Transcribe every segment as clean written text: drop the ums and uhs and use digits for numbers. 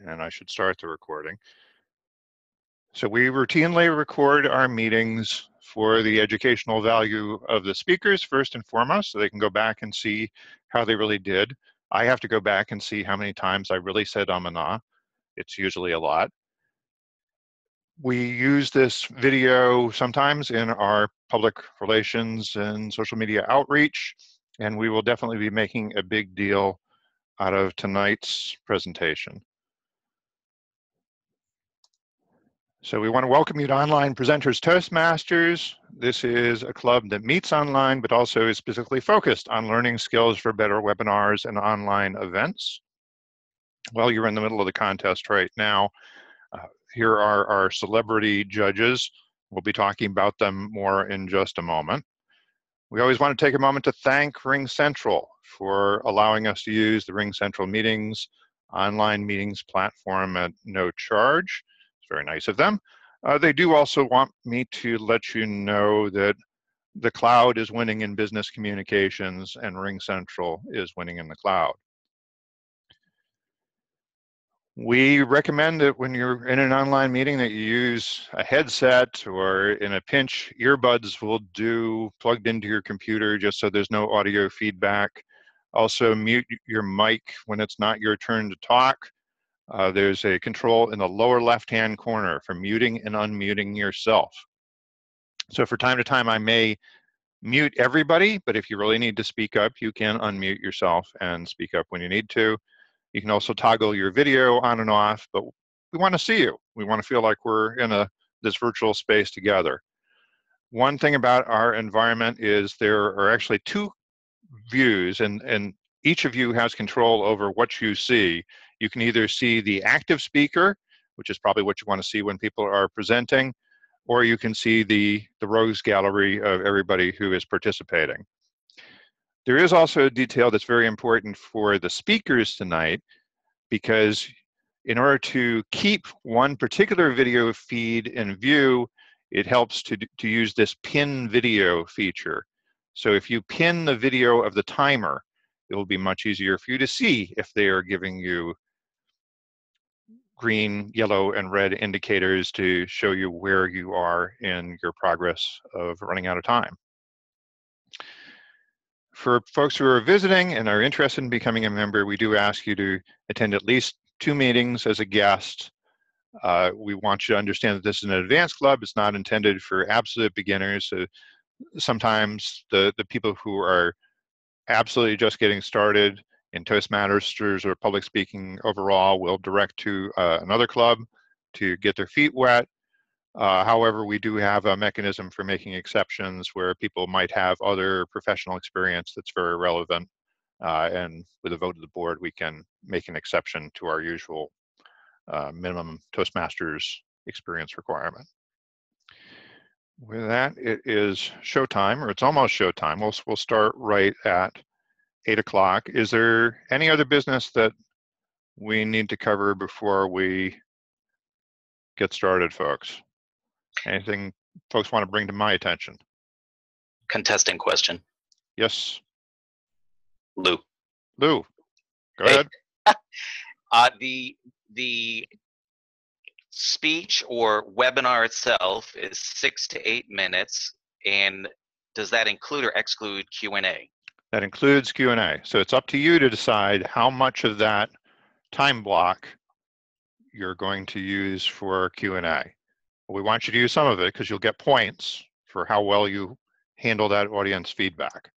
and I should start the recording. So we routinely record our meetings for the educational value of the speakers first and foremost, so they can go back and see how they really did. I have to go back and see how many times I really said and ah. It's usually a lot. We use this video sometimes in our public relations and social media outreach, and we will definitely be making a big deal out of tonight's presentation. So we want to welcome you to Online Presenters Toastmasters. This is a club that meets online, but also is specifically focused on learning skills for better webinars and online events. Well, you're in the middle of the contest right now. Here are our celebrity judges. We'll be talking about them more in just a moment. We always want to take a moment to thank RingCentral for allowing us to use the RingCentral Meetings online meetings platform at no charge. It's very nice of them. They do also want me to let you know that the cloud is winning in business communications and RingCentral is winning in the cloud. We recommend that when you're in an online meeting that you use a headset, or in a pinch, earbuds will do, plugged into your computer just so there's no audio feedback. Also mute your mic when it's not your turn to talk. There's a control in the lower left-hand corner for muting and unmuting yourself. So from time to time I may mute everybody, but if you really need to speak up, you can unmute yourself and speak up when you need to. You can also toggle your video on and off, but we want to see you. We want to feel like we're in this virtual space together. One thing about our environment is there are actually two views, and each of you has control over what you see. You can either see the active speaker, which is probably what you want to see when people are presenting, or you can see the rogues gallery of everybody who is participating. There is also a detail that's very important for the speakers tonight, because in order to keep one particular video feed in view, it helps to use this pin video feature. So if you pin the video of the timer, it will be much easier for you to see if they are giving you green, yellow, and red indicators to show you where you are in your progress of running out of time. For folks who are visiting and are interested in becoming a member, we do ask you to attend at least 2 meetings as a guest. We want you to understand that this is an advanced club. It's not intended for absolute beginners. Sometimes the people who are absolutely just getting started in Toastmasters or public speaking overall will direct to another club to get their feet wet. However, we do have a mechanism for making exceptions where people might have other professional experience that's very relevant, and with a vote of the board, we can make an exception to our usual minimum Toastmasters experience requirement. With that, it is showtime, or it's almost showtime. We'll start right at 8 o'clock. Is there any other business that we need to cover before we get started, folks? Anything folks want to bring to my attention? Contesting question. Yes. Lou. Lou, go ahead. The speech or webinar itself is 6 to 8 minutes, and does that include or exclude Q&A? That includes Q&A. So it's up to you to decide how much of that time block you're going to use for Q&A. We want you to use some of it because you'll get points for how well you handle that audience feedback.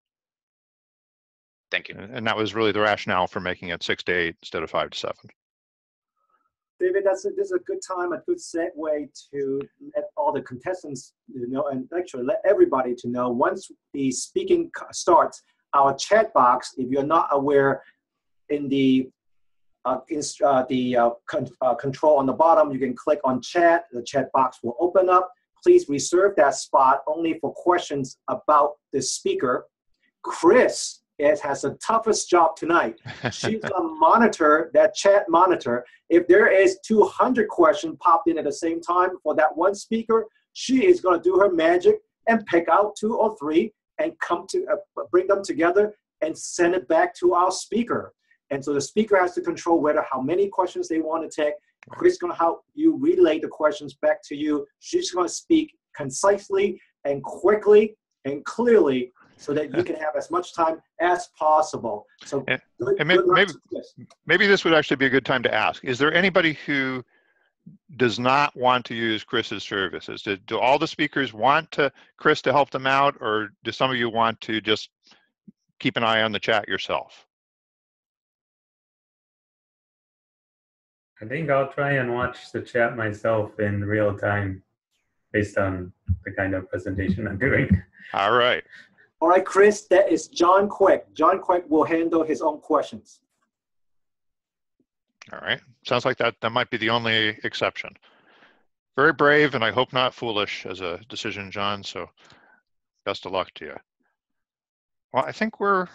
Thank you. And that was really the rationale for making it 6 to 8 instead of 5 to 7. David, this is a good time, a good segue to let all the contestants know, and actually let everybody to know, once the speaking starts, our chat box, if you're not aware, in the control on the bottom, you can click on chat. The chat box will open up. Please reserve that spot only for questions about the speaker. Chris has the toughest job tonight. She's going to monitor that chat monitor. If there is 200 questions popped in at the same time for that one speaker, she is going to do her magic and pick out 2 or 3 and bring them together and send it back to our speaker. And so the speaker has to control how many questions they want to take. Chris is going to help you relay the questions back to you. She's going to speak concisely and quickly and clearly so that you can have as much time as possible. So maybe this would actually be a good time to ask, is there anybody who does not want to use Chris's services? Do all the speakers want Chris to help them out, or do some of you want to just keep an eye on the chat yourself? I think I'll try and watch the chat myself in real time based on the kind of presentation I'm doing. All right. All right, Chris, that is John Quick. John Quick will handle his own questions. All right. Sounds like that might be the only exception. Very brave, and I hope not foolish as a decision, John, so best of luck to you. Well, I think we're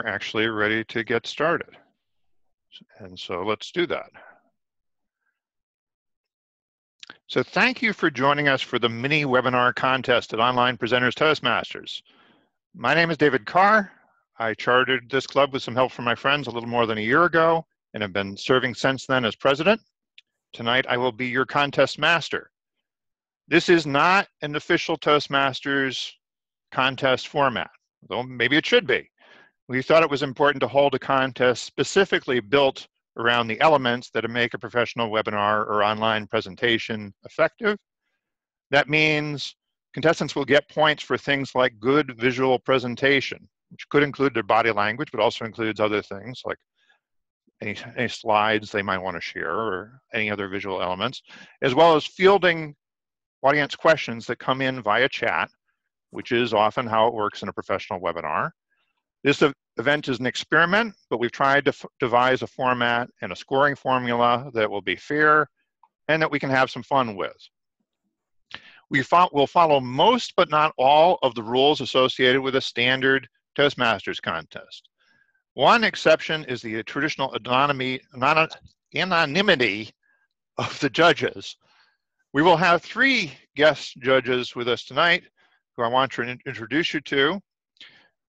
actually ready to get started. And so let's do that. So thank you for joining us for the mini webinar contest at Online Presenters Toastmasters. My name is David Carr. I chartered this club with some help from my friends a little more than a year ago and have been serving since then as president. Tonight I will be your contest master. This is not an official Toastmasters contest format, though maybe it should be. We thought it was important to hold a contest specifically built around the elements that make a professional webinar or online presentation effective. That means contestants will get points for things like good visual presentation, which could include their body language, but also includes other things like any slides they might want to share or any other visual elements, as well as fielding audience questions that come in via chat, which is often how it works in a professional webinar. This event is an experiment, but we've tried to devise a format and a scoring formula that will be fair and that we can have some fun with. We'll follow most but not all of the rules associated with a standard Toastmasters contest. One exception is the traditional anonymity of the judges. We will have 3 guest judges with us tonight who I want to introduce you to.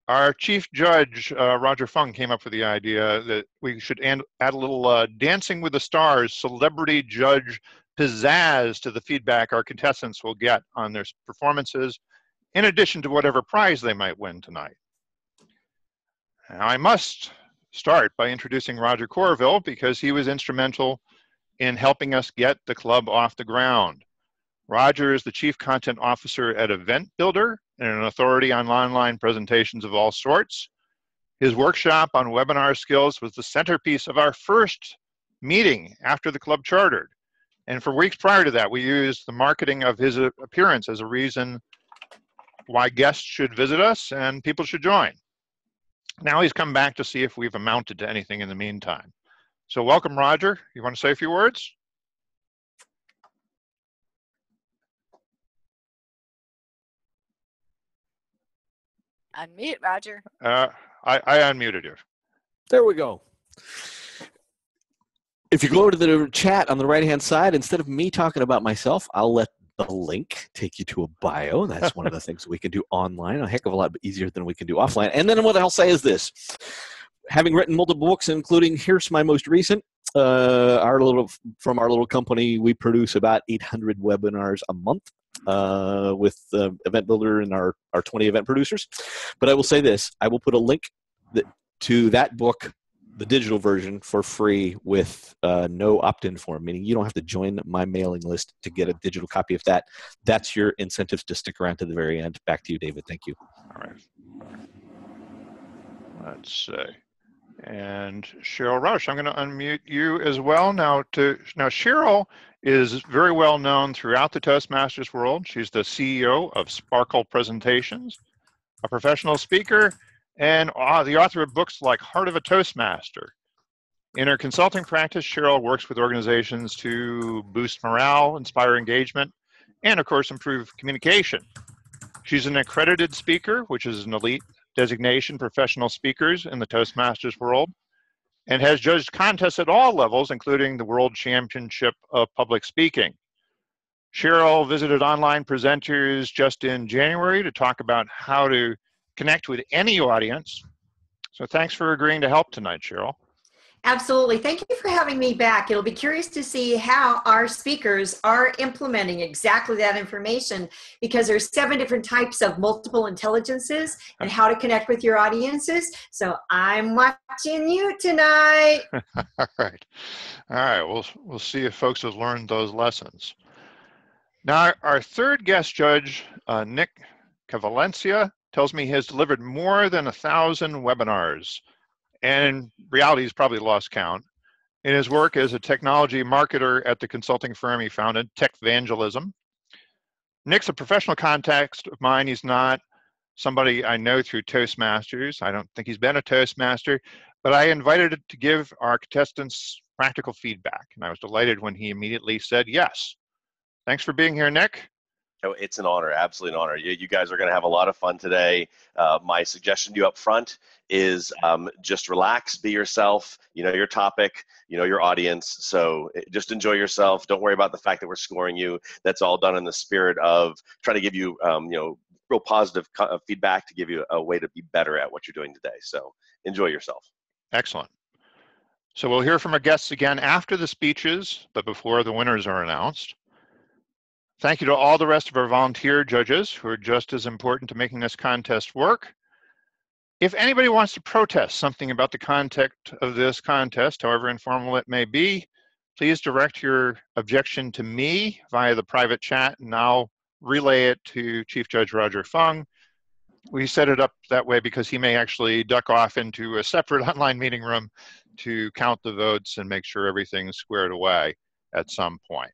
Our chief judge, Roger Fung, came up with the idea that we should add a little Dancing with the Stars celebrity judge pizzazz to the feedback our contestants will get on their performances, in addition to whatever prize they might win tonight. Now, I must start by introducing Roger Corville because he was instrumental in helping us get the club off the ground. Roger is the Chief Content Officer at Event Builder and an authority on online presentations of all sorts. His workshop on webinar skills was the centerpiece of our first meeting after the club chartered. And for weeks prior to that, we used the marketing of his appearance as a reason why guests should visit us and people should join. Now he's come back to see if we've amounted to anything in the meantime. So welcome, Roger. You want to say a few words? Unmute, Roger. I unmuted you. There we go. If you go to the chat on the right-hand side, instead of me talking about myself, I'll let the link take you to a bio. That's one of the things we can do online, a heck of a lot easier than we can do offline. And then what I'll say is this. Having written multiple books, including here's my most recent, from our little company, we produce about 800 webinars a month with Event Builder and our 20 event producers. But I will say this, I will put a link to that book, the digital version, for free with no opt-in form, meaning you don't have to join my mailing list to get a digital copy of that. That's your incentives to stick around to the very end. Back to you, David. Thank you. All right. Let's see. And Cheryl Rush, I'm going to unmute you as well. Now Cheryl is very well known throughout the Toastmasters world. She's the CEO of Sparkle Presentations, a professional speaker, and the author of books like Heart of a Toastmaster. In her consulting practice, Cheryl works with organizations to boost morale, inspire engagement, and of course, improve communication. She's an accredited speaker, which is an elite designation professional speakers in the Toastmasters world, and has judged contests at all levels, including the World Championship of Public Speaking. Cheryl visited Online Presenters just in January to talk about how to connect with any audience. So thanks for agreeing to help tonight, Cheryl. Absolutely. Thank you for having me back. It'll be curious to see how our speakers are implementing exactly that information, because there's 7 different types of multiple intelligences and how to connect with your audiences. So I'm watching you tonight. All right. All right. We'll see if folks have learned those lessons. Now, our third guest judge, Nick Cavalencia, tells me he has delivered more than 1,000 webinars, and in reality, he's probably lost count. In his work as a technology marketer at the consulting firm he founded, Techvangelism. Nick's a professional contact of mine. He's not somebody I know through Toastmasters. I don't think he's been a Toastmaster, but I invited him to give our contestants practical feedback, and I was delighted when he immediately said yes. Thanks for being here, Nick. Oh, it's an honor, absolutely an honor. You guys are going to have a lot of fun today. My suggestion to you up front is just relax, be yourself. You know your topic, you know your audience, so just enjoy yourself. Don't worry about the fact that we're scoring you. That's all done in the spirit of trying to give you, real positive feedback to give you a way to be better at what you're doing today. So enjoy yourself. Excellent. So we'll hear from our guests again after the speeches, but before the winners are announced. Thank you to all the rest of our volunteer judges who are just as important to making this contest work. If anybody wants to protest something about the content of this contest, however informal it may be, please direct your objection to me via the private chat, and I'll relay it to Chief Judge Roger Fung. We set it up that way because he may actually duck off into a separate online meeting room to count the votes and make sure everything's squared away at some point.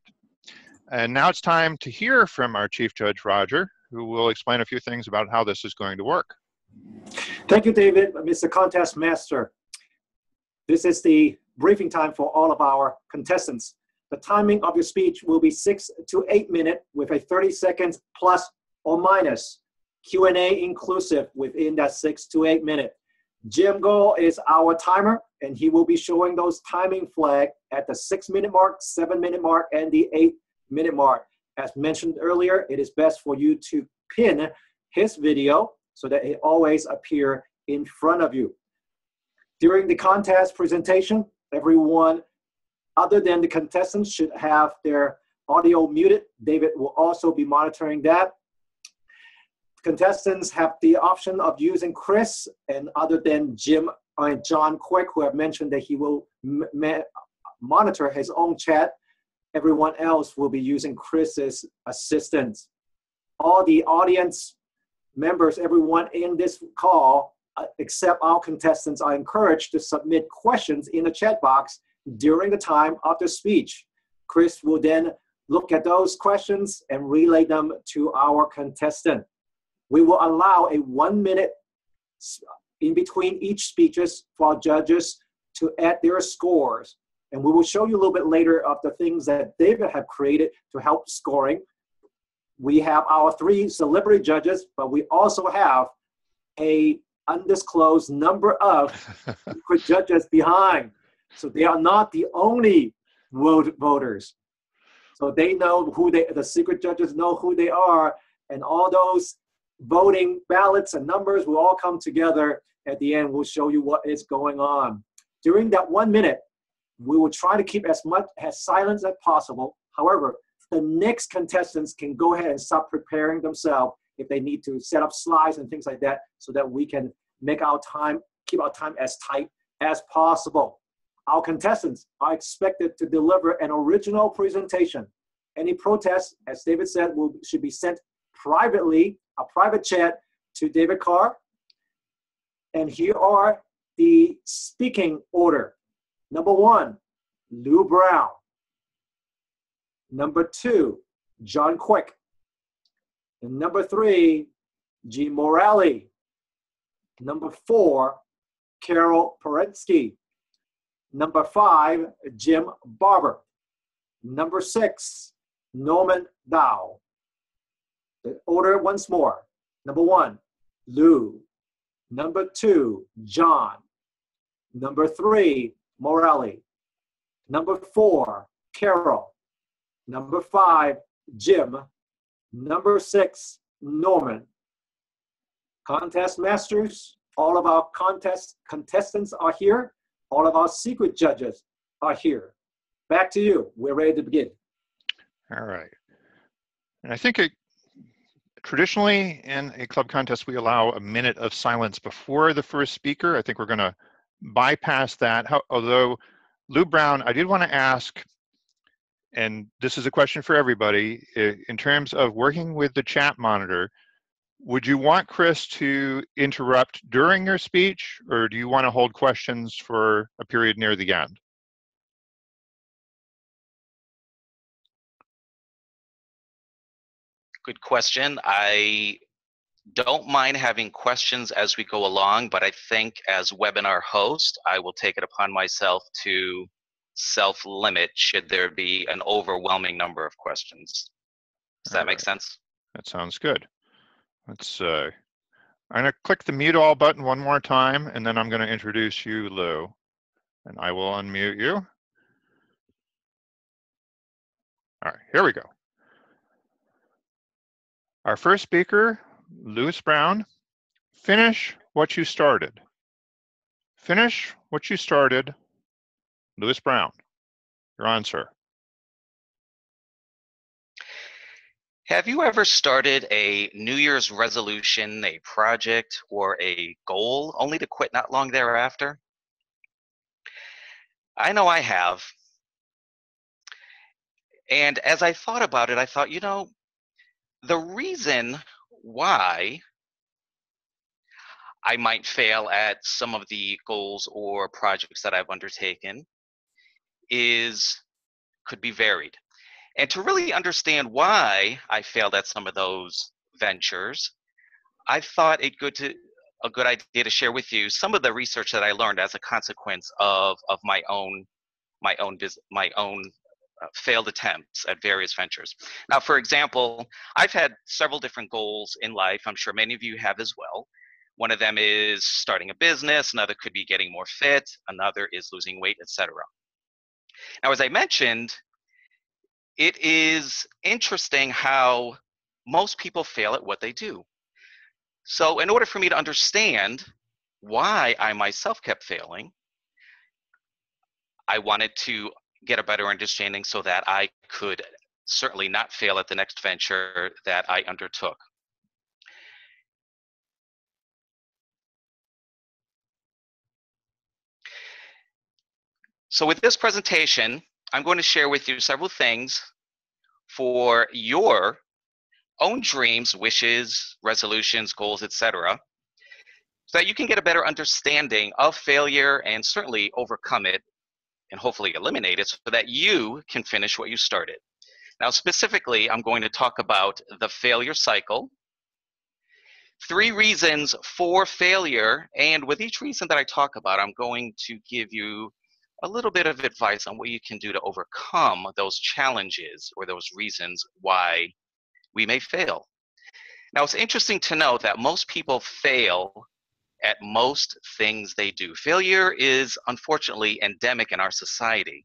And now it's time to hear from our Chief Judge Roger, who will explain a few things about how this is going to work. Thank you, David, Mr. Contest Master. This is the briefing time for all of our contestants. The timing of your speech will be 6 to 8 minutes with a 30 seconds plus or minus Q&A inclusive within that 6 to 8 minutes. Jim Gohl is our timer, and he will be showing those timing flag at the 6-minute mark, 7-minute mark, and the 8-minute mark. As mentioned earlier, it is best for you to pin his video so that it always appears in front of you. During the contest presentation, everyone other than the contestants should have their audio muted. David will also be monitoring that. Contestants have the option of using Chris, and other than John Quick, who have mentioned that he will monitor his own chat, everyone else will be using Chris's assistance. All the audience members, everyone in this call, except our contestants, are encouraged to submit questions in the chat box during the time of the speech. Chris will then look at those questions and relay them to our contestant. We will allow a 1 minute in between each speeches for our judges to add their scores. And we will show you a little bit later of the things that David have created to help scoring. We have our 3 celebrity judges, but we also have a undisclosed number of secret judges behind. So they are not the only voters. So they know who the secret judges know who they are, and all those voting ballots and numbers will all come together. At the end, we'll show you what is going on. During that 1 minute, we will try to keep as silence as possible. However, the next contestants can go ahead and start preparing themselves if they need to set up slides and things like that, so that we can make our time, keep our time as tight as possible. Our contestants are expected to deliver an original presentation. Any protests, as David said, should be sent privately, a private chat to David Carr. And here are the speaking order. Number 1, Lou Brown. Number 2, John Quick. And number 3, Gene Morelli. Number 4, Carol Paretsky. Number 5, Jim Barber. Number 6, Norman Dow. The order once more. Number 1, Lou. Number 2, John. Number 3, Morelli. Number 4, Carol. Number 5, Jim. Number 6, Norman. Contest masters, all of our contestants are here. All of our secret judges are here. Back to you. We're ready to begin. All right. And I think traditionally in a club contest, we allow a minute of silence before the first speaker. I think we're going to bypass that. Although, Lou Brown, I did want to ask, and this is a question for everybody, in terms of working with the chat monitor, would you want Chris to interrupt during your speech, or do you want to hold questions for a period near the end? Good question. I don't mind having questions as we go along, but I think as webinar host, I will take it upon myself to self-limit should there be an overwhelming number of questions. Does that make sense? That sounds good. Let's, I'm gonna click the mute all button one more time, and then I'm gonna introduce you, Lou, and I will unmute you. All right, here we go. Our first speaker, Louis Brown. Finish what you started. Finish what you started. Louis Brown, you're on, sir. Have you ever started a New Year's resolution, a project, or a goal only to quit not long thereafter? I know I have. And as I thought about it, I thought, you know, the reason why I might fail at some of the goals or projects that I've undertaken could be varied. And to really understand why I failed at some of those ventures, I thought it a good idea to share with you some of the research that I learned as a consequence of my own failed attempts at various ventures. Now, for example, I've had several different goals in life. I'm sure many of you have as well. One of them is starting a business. Another could be getting more fit. Another is losing weight, etc. Now, as I mentioned, it is interesting how most people fail at what they do. So in order for me to understand why I myself kept failing, I wanted to get a better understanding so that I could certainly not fail at the next venture that I undertook. So with this presentation, I'm going to share with you several things for your own dreams, wishes, resolutions, goals, etc., so that you can get a better understanding of failure and certainly overcome it and hopefully eliminate it so that you can finish what you started. Now, specifically, I'm going to talk about the failure cycle, 3 reasons for failure, and with each reason that I talk about, I'm going to give you a little bit of advice on what you can do to overcome those challenges or those reasons why we may fail. Now, it's interesting to note that most people fail at most things they do. Failure is unfortunately endemic in our society.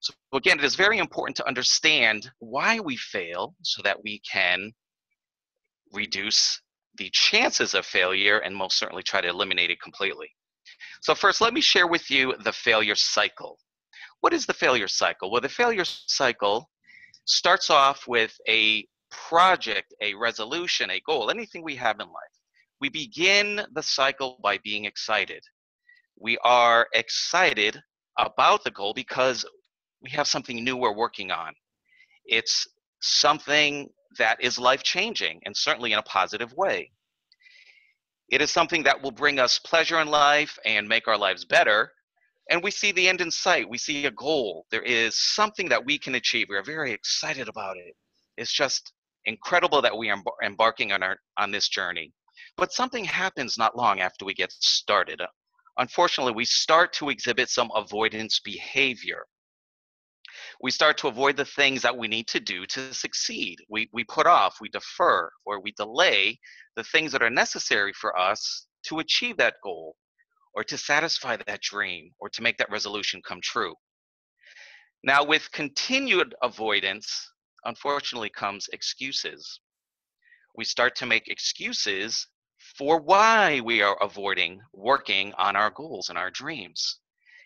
So again, it is very important to understand why we fail so that we can reduce the chances of failure and most certainly try to eliminate it completely. So first, let me share with you the failure cycle. What is the failure cycle? Well, the failure cycle starts off with a project, a resolution, a goal, anything we have in life. We begin the cycle by being excited. We are excited about the goal because we have something new we're working on. It's something that is life-changing and certainly in a positive way. It is something that will bring us pleasure in life and make our lives better. And we see the end in sight. We see a goal. There is something that we can achieve. We are very excited about it. It's just incredible that we are embarking on this journey. But something happens not long after we get started. Unfortunately, we start to exhibit some avoidance behavior. We start to avoid the things that we need to do to succeed. We put off, we defer, or we delay the things that are necessary for us to achieve that goal, or to satisfy that dream, or to make that resolution come true. Now, with continued avoidance, unfortunately comes excuses. We start to make excuses for why we are avoiding working on our goals and our dreams.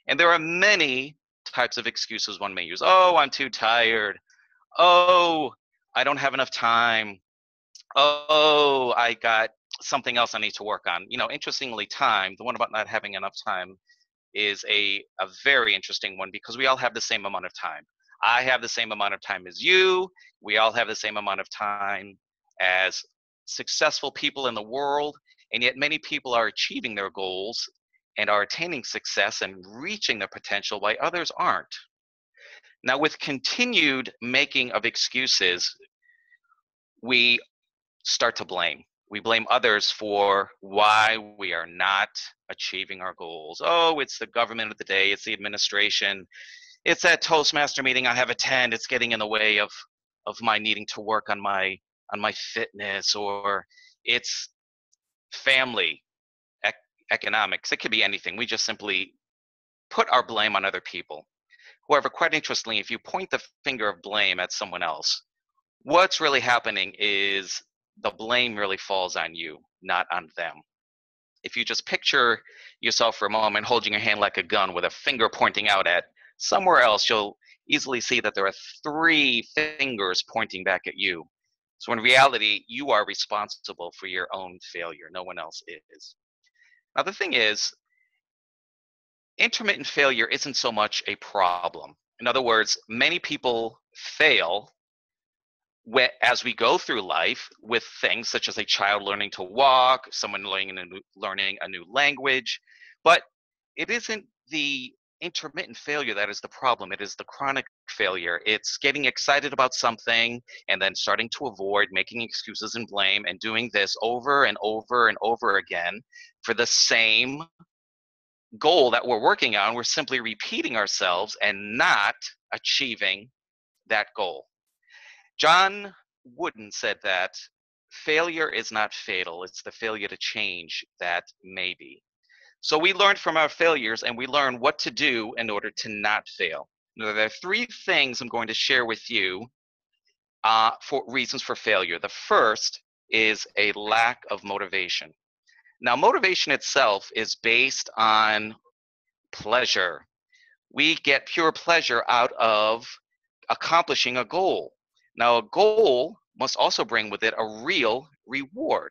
And there are many types of excuses one may use. Oh, I'm too tired. Oh, I don't have enough time. Oh, I got something else I need to work on. You know, interestingly, time, the one about not having enough time, is a very interesting one because we all have the same amount of time. I have the same amount of time as you. We all have the same amount of time as successful people in the world, and yet many people are achieving their goals and are attaining success and reaching their potential while others aren't. Now, with continued making of excuses, we start to blame. We blame others for why we are not achieving our goals. Oh, it's the government of the day, it's the administration, it's that Toastmaster meeting I have attended, it's getting in the way of my needing to work on my fitness, or it's family, economics. It could be anything. We just simply put our blame on other people. However, quite interestingly, if you point the finger of blame at someone else, what's really happening is the blame really falls on you, not on them. If you just picture yourself for a moment holding your hand like a gun with a finger pointing out at somewhere else, you'll easily see that there are 3 fingers pointing back at you. So in reality, you are responsible for your own failure. No one else is. Now, the thing is, intermittent failure isn't so much a problem. In other words, many people fail as we go through life with things such as a child learning to walk, someone learning a new language, but it isn't the intermittent failure that is the problem. It is the chronic failure. It's getting excited about something and then starting to avoid, making excuses and blame, and doing this over and over and over again for the same goal that we're working on. We're simply repeating ourselves and not achieving that goal. John Wooden said that failure is not fatal. It's the failure to change that may be. So we learn from our failures, and we learn what to do in order to not fail. Now, there are 3 things I'm going to share with you for reasons for failure. The first is a lack of motivation. Now, motivation itself is based on pleasure. We get pure pleasure out of accomplishing a goal. Now, a goal must also bring with it a real reward.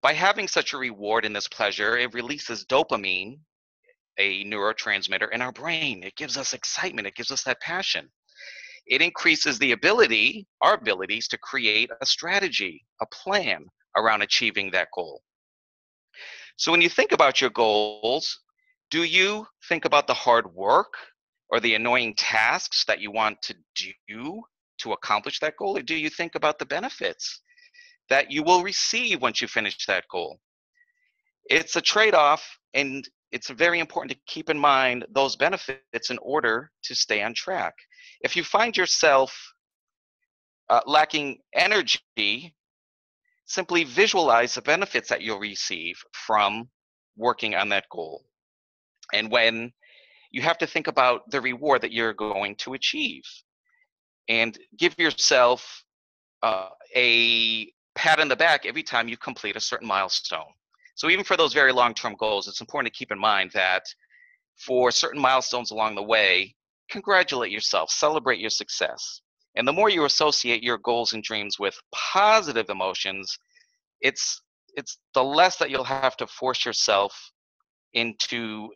By having such a reward in this pleasure, it releases dopamine, a neurotransmitter in our brain. It gives us excitement. It gives us that passion. It increases our abilities to create a strategy, a plan around achieving that goal. So when you think about your goals, do you think about the hard work or the annoying tasks that you want to do to accomplish that goal? Or do you think about the benefits that you will receive once you finish that goal? It's a trade-off, and it's very important to keep in mind those benefits in order to stay on track. If you find yourself lacking energy, simply visualize the benefits that you'll receive from working on that goal. And when you have to think about the reward that you're going to achieve, and give yourself a pat on the back every time you complete a certain milestone. So even for those very long-term goals, it's important to keep in mind that for certain milestones along the way, congratulate yourself, celebrate your success. And the more you associate your goals and dreams with positive emotions, it's the less that you'll have to force yourself into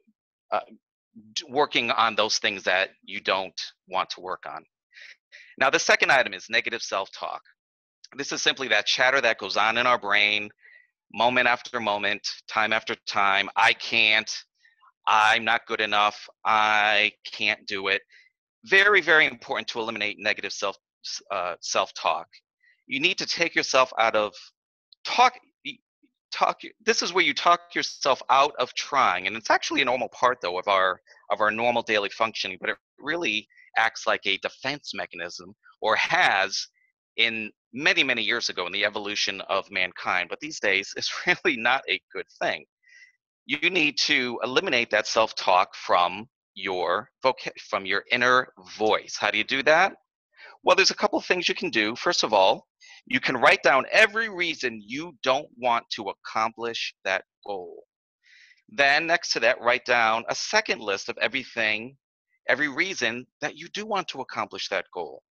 working on those things that you don't want to work on. Now, the second item is negative self-talk. This is simply that chatter that goes on in our brain, moment after moment, time after time. I can't, I'm not good enough, I can't do it. Very, very important to eliminate negative self-talk. You need to take yourself out of talk. This is where you talk yourself out of trying, and it's actually a normal part, though, of our normal daily functioning. But it really acts like a defense mechanism, or has in many, many years ago in the evolution of mankind. But these days, it's really not a good thing. You need to eliminate that self-talk from your inner voice. How do you do that? Well, there's a couple of things you can do. First of all, you can write down every reason you don't want to accomplish that goal. Then next to that, write down a second list of everything, every reason that you do want to accomplish that goal.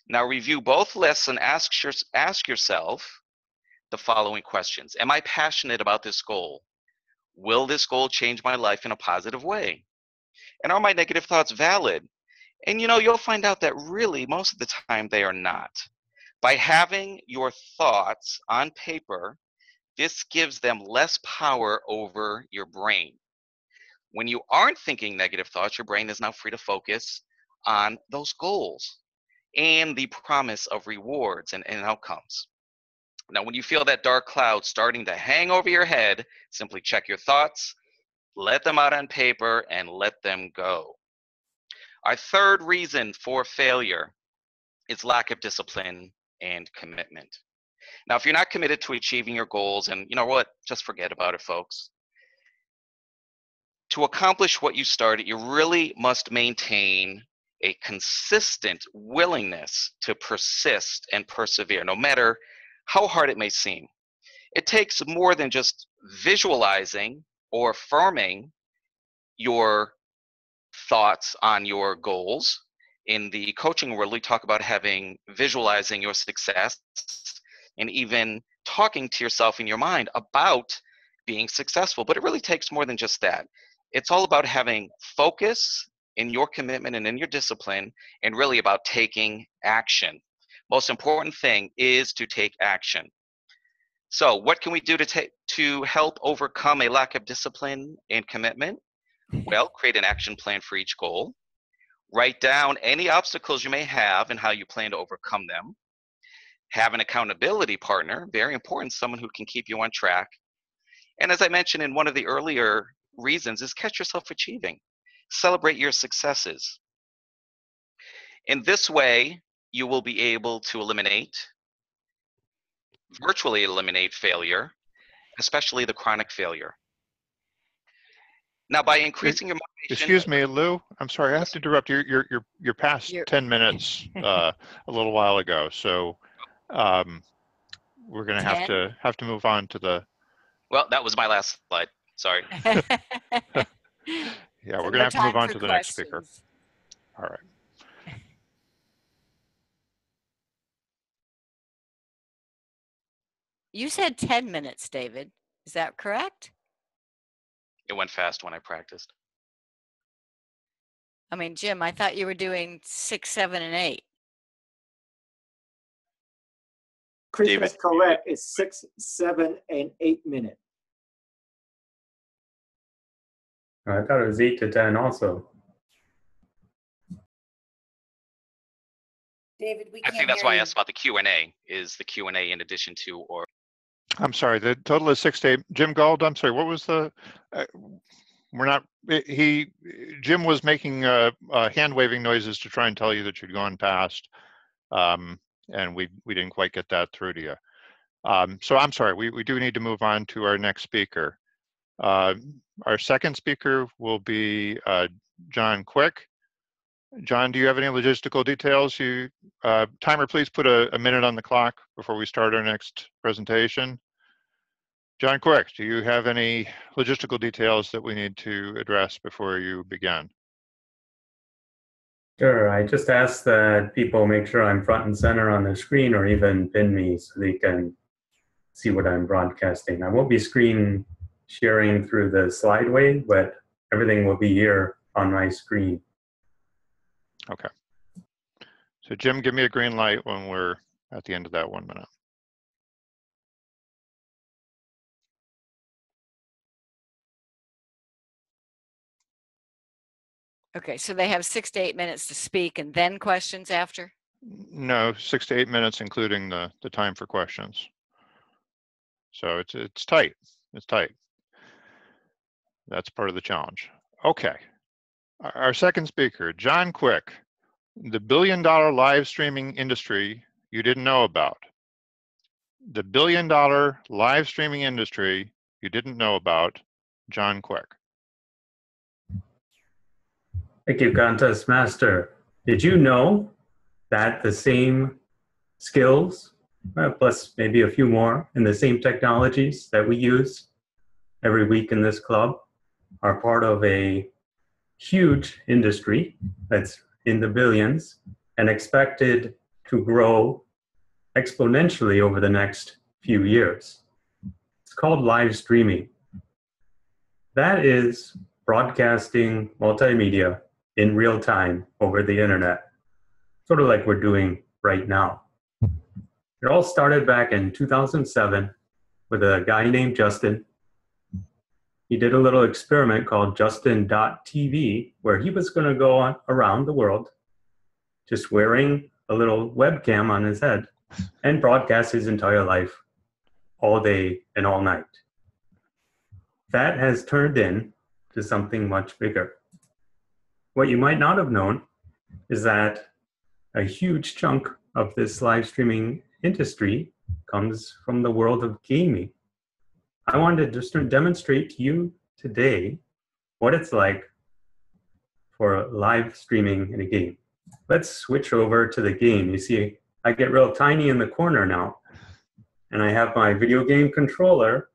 Now review both lists and ask yourself the following questions. Am I passionate about this goal? Will this goal change my life in a positive way? And are my negative thoughts valid? And you'll find out that really most of the time they are not. By having your thoughts on paper, this gives them less power over your brain. When you aren't thinking negative thoughts, your brain is now free to focus on those goals and the promise of rewards and outcomes. Now, when you feel that dark cloud starting to hang over your head, simply check your thoughts, let them out on paper, and let them go. Our third reason for failure is lack of discipline and commitment. Now, if you're not committed to achieving your goals, and you know what, just forget about it, folks. To accomplish what you started, you really must maintain a consistent willingness to persist and persevere, no matter how hard it may seem. It takes more than just visualizing or affirming your thoughts on your goals. In the coaching world, we talk about visualizing your success and even talking to yourself in your mind about being successful. But it really takes more than just that. It's all about having focus in your commitment and in your discipline, and really about taking action. Most important thing is to take action. So what can we do to help overcome a lack of discipline and commitment? Well, create an action plan for each goal. Write down any obstacles you may have and how you plan to overcome them. Have an accountability partner, very important, someone who can keep you on track. And as I mentioned in one of the earlier reasons, is catch yourself achieving. Celebrate your successes. In this way, you will be able to virtually eliminate failure, especially the chronic failure. Now, by increasing your motivation. Excuse me, Lou. I'm sorry, I have to interrupt. You're past 10 minutes a little while ago, so we're going to have to move on to the. Well, that was my last slide. Sorry. Yeah, we're going to have to move on to the next speaker. All right. You said 10 minutes, David. Is that correct? It went fast when I practiced. I mean, Jim, I thought you were doing 6, 7, and 8. Chris is correct. It's 6, 7, and 8 minutes. I thought it was 8 to 10 also. David, I think that's why I asked about the Q&A. Is the Q&A in addition to or? I'm sorry, the total is 6 to 8. Jim Gold, I'm sorry, what was the, Jim was making hand waving noises to try and tell you that you'd gone past, and we didn't quite get that through to you. So I'm sorry, we do need to move on to our next speaker. Our second speaker will be John Quick. John, do you have any logistical details? Timer, please put a minute on the clock before we start our next presentation. John Quick, do you have any logistical details that we need to address before you begin? Sure, I just ask that people make sure I'm front and center on the screen, or even pin me so they can see what I'm broadcasting. I won't be screen sharing through the slideway, but everything will be here on my screen. Okay. So Jim, give me a green light when we're at the end of that 1 minute. Okay, so they have 6 to 8 minutes to speak and then questions after? No, 6 to 8 minutes, including the time for questions. So it's tight. It's tight. That's part of the challenge. Okay. Our second speaker, John Quick, the billion-dollar live streaming industry you didn't know about. The billion-dollar live streaming industry you didn't know about, John Quick. Thank you, Contest Master. Did you know that the same skills, plus maybe a few more, and the same technologies that we use every week in this club are part of a huge industry that's in the billions and expected to grow exponentially over the next few years. It's called live streaming. That is broadcasting multimedia in real time over the internet, sort of like we're doing right now. It all started back in 2007 with a guy named Justin. He did a little experiment called Justin.tv, where he was going to go around the world just wearing a little webcam on his head and broadcast his entire life all day and all night. That has turned into something much bigger. What you might not have known is that a huge chunk of this live streaming industry comes from the world of gaming. I wanted to just demonstrate to you today what it's like for live streaming in a game. Let's switch over to the game. You see, I get real tiny in the corner now, and I have my video game controller.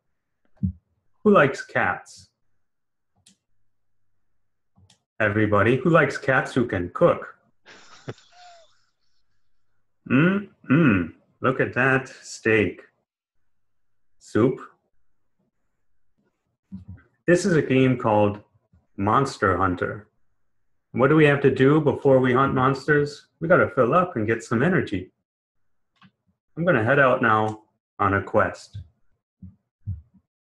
Who likes cats? Everybody. Who likes cats who can cook? Look at that steak. Soup. This is a game called Monster Hunter. What do we have to do before we hunt monsters? We got to fill up and get some energy. I'm going to head out now on a quest.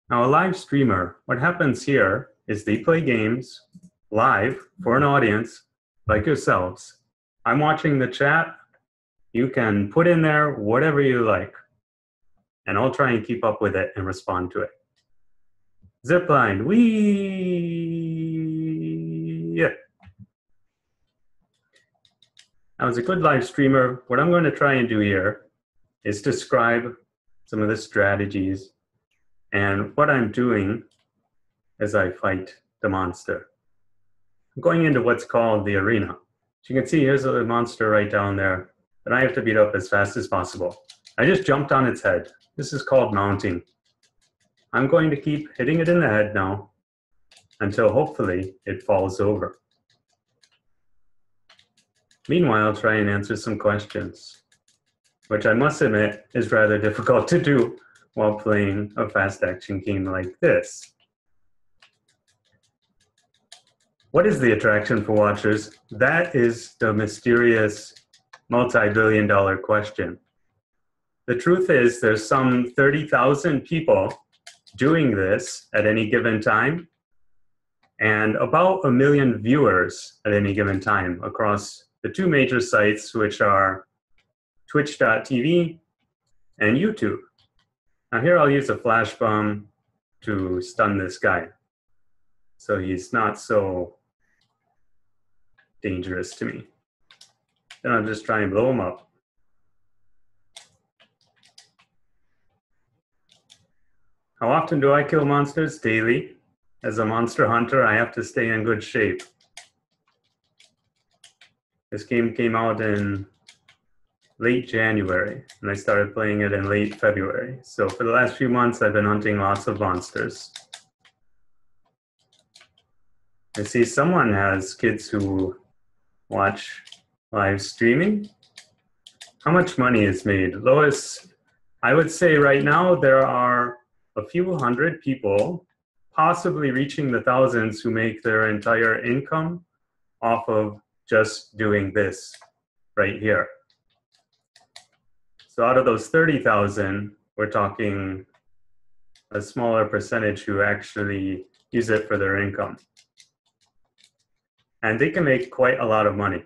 Now, a live streamer, what happens here is they play games live for an audience like yourselves. I'm watching the chat. You can put in there whatever you like, and I'll try and keep up with it and respond to it. Zipline, yeah. Now, as a good live streamer, what I'm going to try and do here is describe some of the strategies and what I'm doing as I fight the monster. I'm going into what's called the arena. As you can see, here's a monster right down there that I have to beat up as fast as possible. I just jumped on its head. This is called mounting. I'm going to keep hitting it in the head now until hopefully it falls over. Meanwhile, I'll try and answer some questions, which I must admit is rather difficult to do while playing a fast action game like this. What is the attraction for watchers? That is the mysterious multi-billion-dollar question. The truth is there's some 30,000 people doing this at any given time, and about 1 million viewers at any given time across the two major sites, which are Twitch.tv and YouTube. Now here I'll use a flash bomb to stun this guy, so he's not so dangerous to me. Then I'll just try and blow him up. How often do I kill monsters? Daily. As a monster hunter, I have to stay in good shape. This game came out in late January, and I started playing it in late February. So for the last few months, I've been hunting lots of monsters. I see someone has kids who watch live streaming. How much money is made? Lois, I would say right now there are a few hundred people, possibly reaching the thousands, who make their entire income off of just doing this right here. So out of those 30,000, we're talking a smaller percentage who actually use it for their income. And they can make quite a lot of money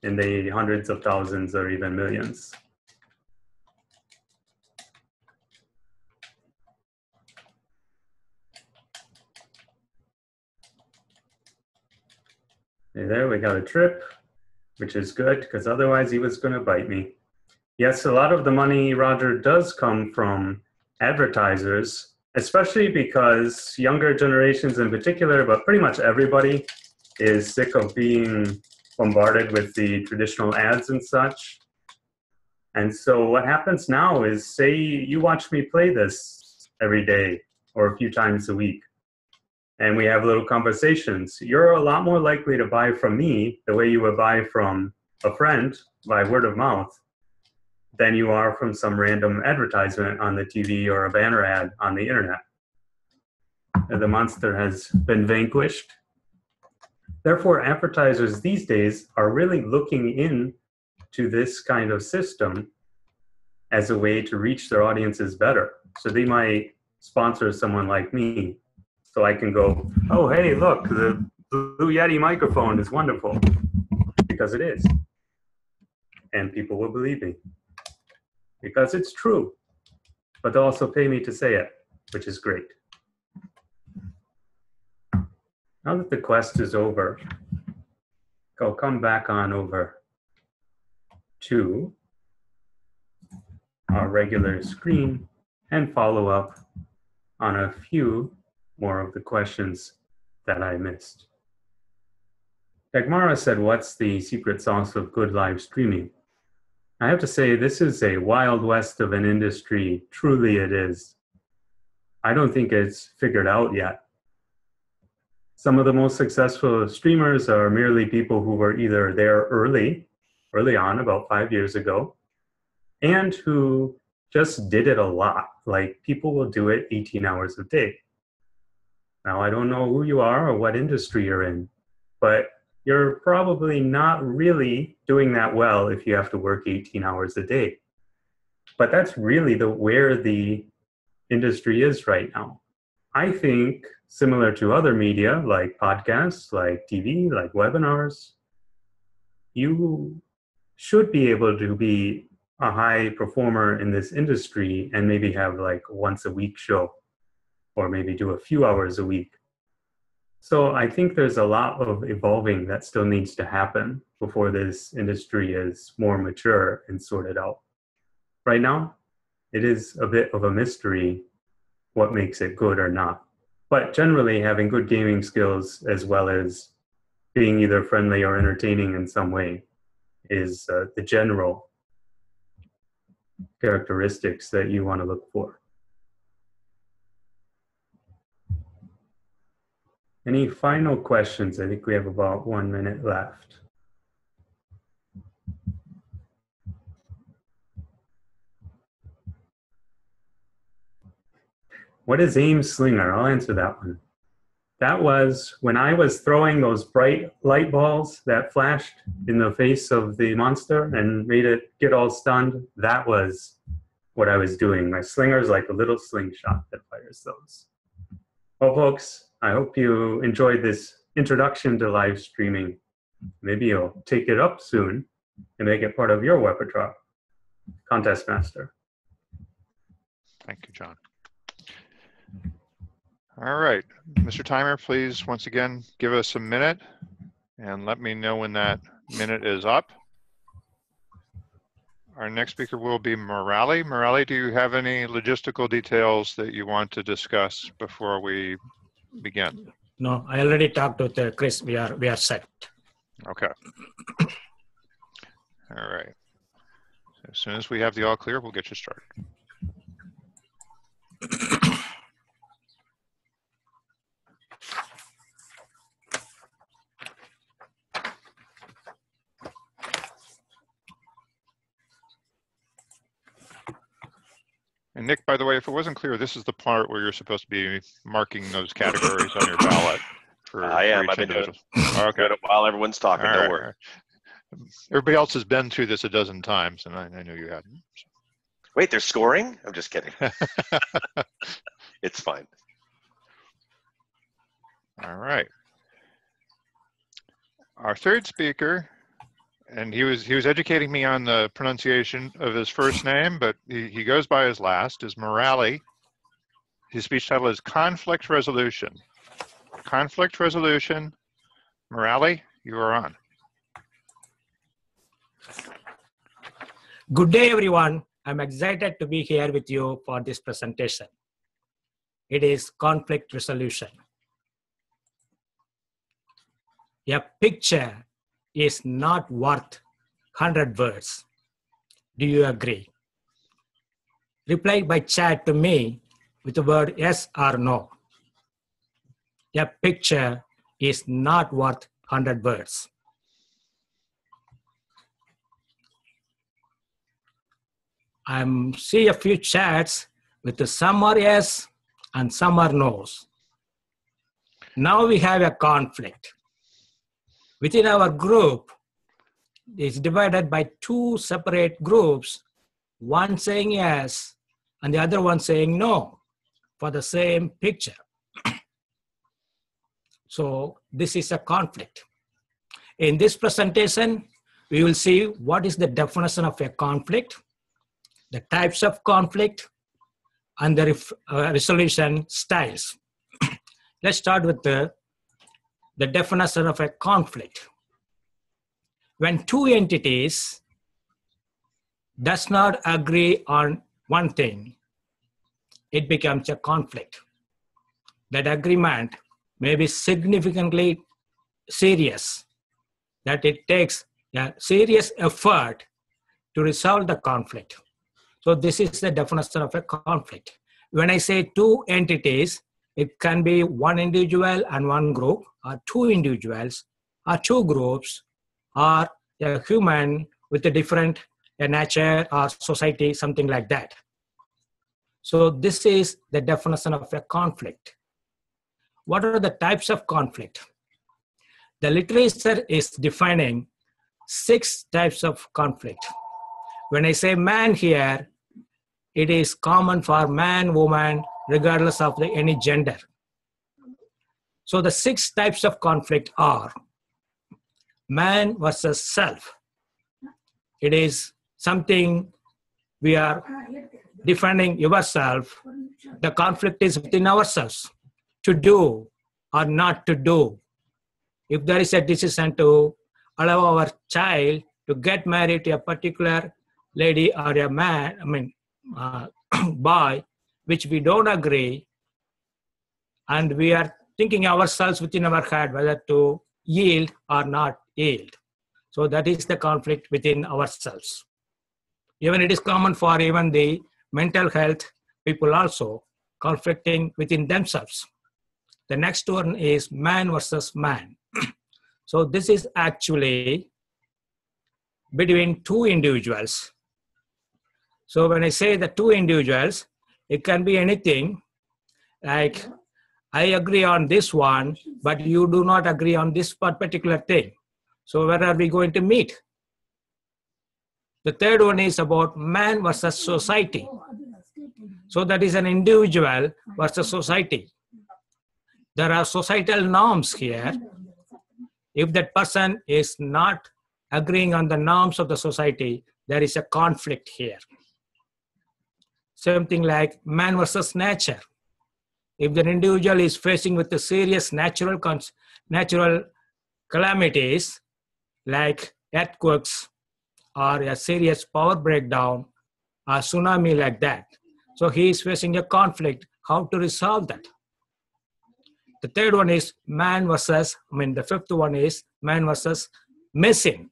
in the hundreds of thousands or even millions. Okay, there we got a trip, which is good because otherwise he was going to bite me. Yes, a lot of the money, Roger, does come from advertisers, especially because younger generations in particular, but pretty much everybody, is sick of being bombarded with the traditional ads and such. And so what happens now is, say you watch me play this every day or a few times a week. And we have little conversations. You're a lot more likely to buy from me the way you would buy from a friend by word of mouth than you are from some random advertisement on the TV or a banner ad on the internet. The monster has been vanquished. Therefore, advertisers these days are really looking into this kind of system as a way to reach their audiences better. So they might sponsor someone like me. So I can go, oh, hey, look, the Blue Yeti microphone is wonderful. Because it is. And people will believe me. Because it's true. But they'll also pay me to say it, which is great. Now that the quest is over, I'll come back on over to our regular screen and follow up on a few more of the questions that I missed. Dagmara said, what's the secret sauce of good live streaming? I have to say, this is a wild west of an industry. Truly it is. I don't think it's figured out yet. Some of the most successful streamers are merely people who were either there early on, about 5 years ago, and who just did it a lot. Like, people will do it 18 hours a day. Now, I don't know who you are or what industry you're in, but you're probably not really doing that well if you have to work 18 hours a day. But that's really where the industry is right now. I think, similar to other media, like podcasts, like TV, like webinars, you should be able to be a high performer in this industry and maybe have like once a week show, or maybe do a few hours a week. So I think there's a lot of evolving that still needs to happen before this industry is more mature and sorted out. Right now, it is a bit of a mystery what makes it good or not. But generally, having good gaming skills as well as being either friendly or entertaining in some way is the general characteristics that you want to look for. Any final questions? I think we have about 1 minute left. What is Aim Slinger? I'll answer that one. That was when I was throwing those bright light balls that flashed in the face of the monster and made it get all stunned. That was what I was doing. My slinger is like a little slingshot that fires those. Well, folks, I hope you enjoyed this introduction to live streaming. Maybe you'll take it up soon and make it part of your repertoire. Contest Master. Thank you, John. All right, Mr. Timer, please, once again, give us a minute and let me know when that minute is up. Our next speaker will be Murali. Murali, do you have any logistical details that you want to discuss before we begin? No, I already talked with Chris. We are set. Okay. All right. So as soon as we have the all clear, we'll get you started. And Nick, by the way, if it wasn't clear, this is the part where you're supposed to be marking those categories on your ballot. I am. I've been doing it. Okay. Doing it while everyone's talking. Don't worry. Everybody else has been through this a dozen times, and I knew you hadn't. So. Wait, they're scoring? I'm just kidding. It's fine. All right. Our third speaker, and he was educating me on the pronunciation of his first name, but he goes by his last, is Murali. His speech title is Conflict Resolution. Conflict Resolution. Murali, you are on. Good day, everyone. I'm excited to be here with you for this presentation. It is conflict resolution. A picture is not worth 100 words. Do you agree? Replied by chat to me with the word yes or no. A picture is not worth 100 words. I see a few chats with the some are yes and some are no's. Now we have a conflict. Within our group, it's divided by two separate groups, one saying yes and the other one saying no for the same picture. So this is a conflict. In this presentation, we will see what is the definition of a conflict, the types of conflict, and the resolution styles. Let's start with the definition of a conflict. When two entities does not agree on one thing, it becomes a conflict. That agreement may be significantly serious, that it takes a serious effort to resolve the conflict. So this is the definition of a conflict. When I say two entities, it can be one individual and one group, or two individuals, or two groups, or a human with a different nature or society, something like that. So this is the definition of a conflict. What are the types of conflict? The literature is defining 6 types of conflict. When I say man here, it is common for man, woman, regardless of any gender. So the 6 types of conflict are man versus self. It is something we are defining yourself. The conflict is within ourselves, to do or not to do. If there is a decision to allow our child to get married to a particular lady or a man, boy, which we don't agree, and we are thinking ourselves within our head whether to yield or not yield. So that is the conflict within ourselves. Even it is common for even the mental health people also conflicting within themselves. The next one is man versus man. So this is actually between two individuals. So when I say the two individuals, it can be anything like I agree on this one, but you do not agree on this particular thing. So where are we going to meet? The third one is about man versus society. So that is an individual versus society. There are societal norms here. If that person is not agreeing on the norms of the society, there is a conflict here. Same thing like man versus nature. If the individual is facing with the serious natural calamities like earthquakes or a serious power breakdown or tsunami like that, so he is facing a conflict, how to resolve that? The third one is man versus, the fifth one is man versus machine.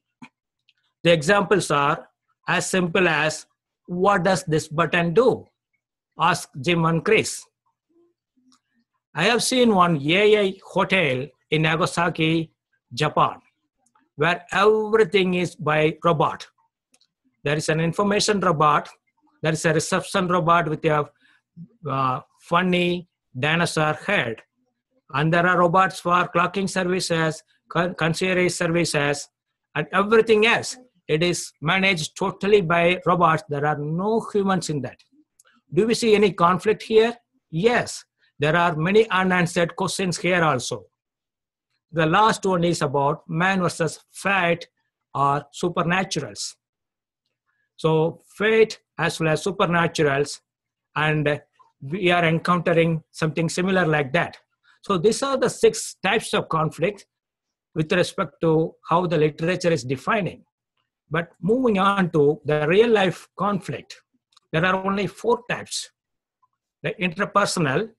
The examples are as simple as, what does this button do? Ask Jim and Chris. I have seen one AI hotel in Nagasaki, Japan, where everything is by robot. There is an information robot, there is a reception robot with a funny dinosaur head. And there are robots for clocking services, concierge services, and everything else. It is managed totally by robots. There are no humans in that. Do we see any conflict here? Yes. There are many unanswered questions here also. The last one is about man versus fate or supernaturals. So fate as well as supernaturals, and we are encountering something similar like that. So these are the 6 types of conflict with respect to how the literature is defining. But moving on to the real life conflict, there are only 4 types. The interpersonal,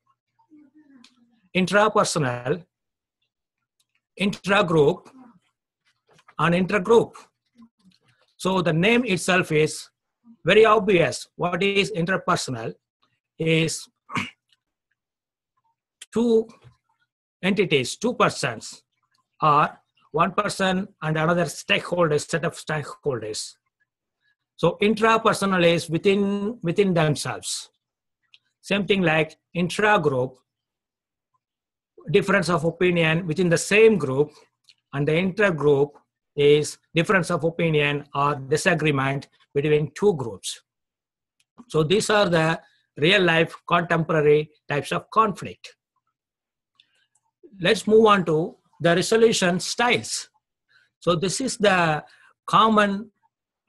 intrapersonal, intragroup, and intergroup. So the name itself is very obvious. What is interpersonal is two entities, two persons, or one person and another stakeholders, set of stakeholders. So intrapersonal is within themselves. Same thing like intra-group, difference of opinion within the same group, and the intergroup is difference of opinion or disagreement between two groups. So these are the real life contemporary types of conflict. Let's move on to the resolution styles. So this is the commonly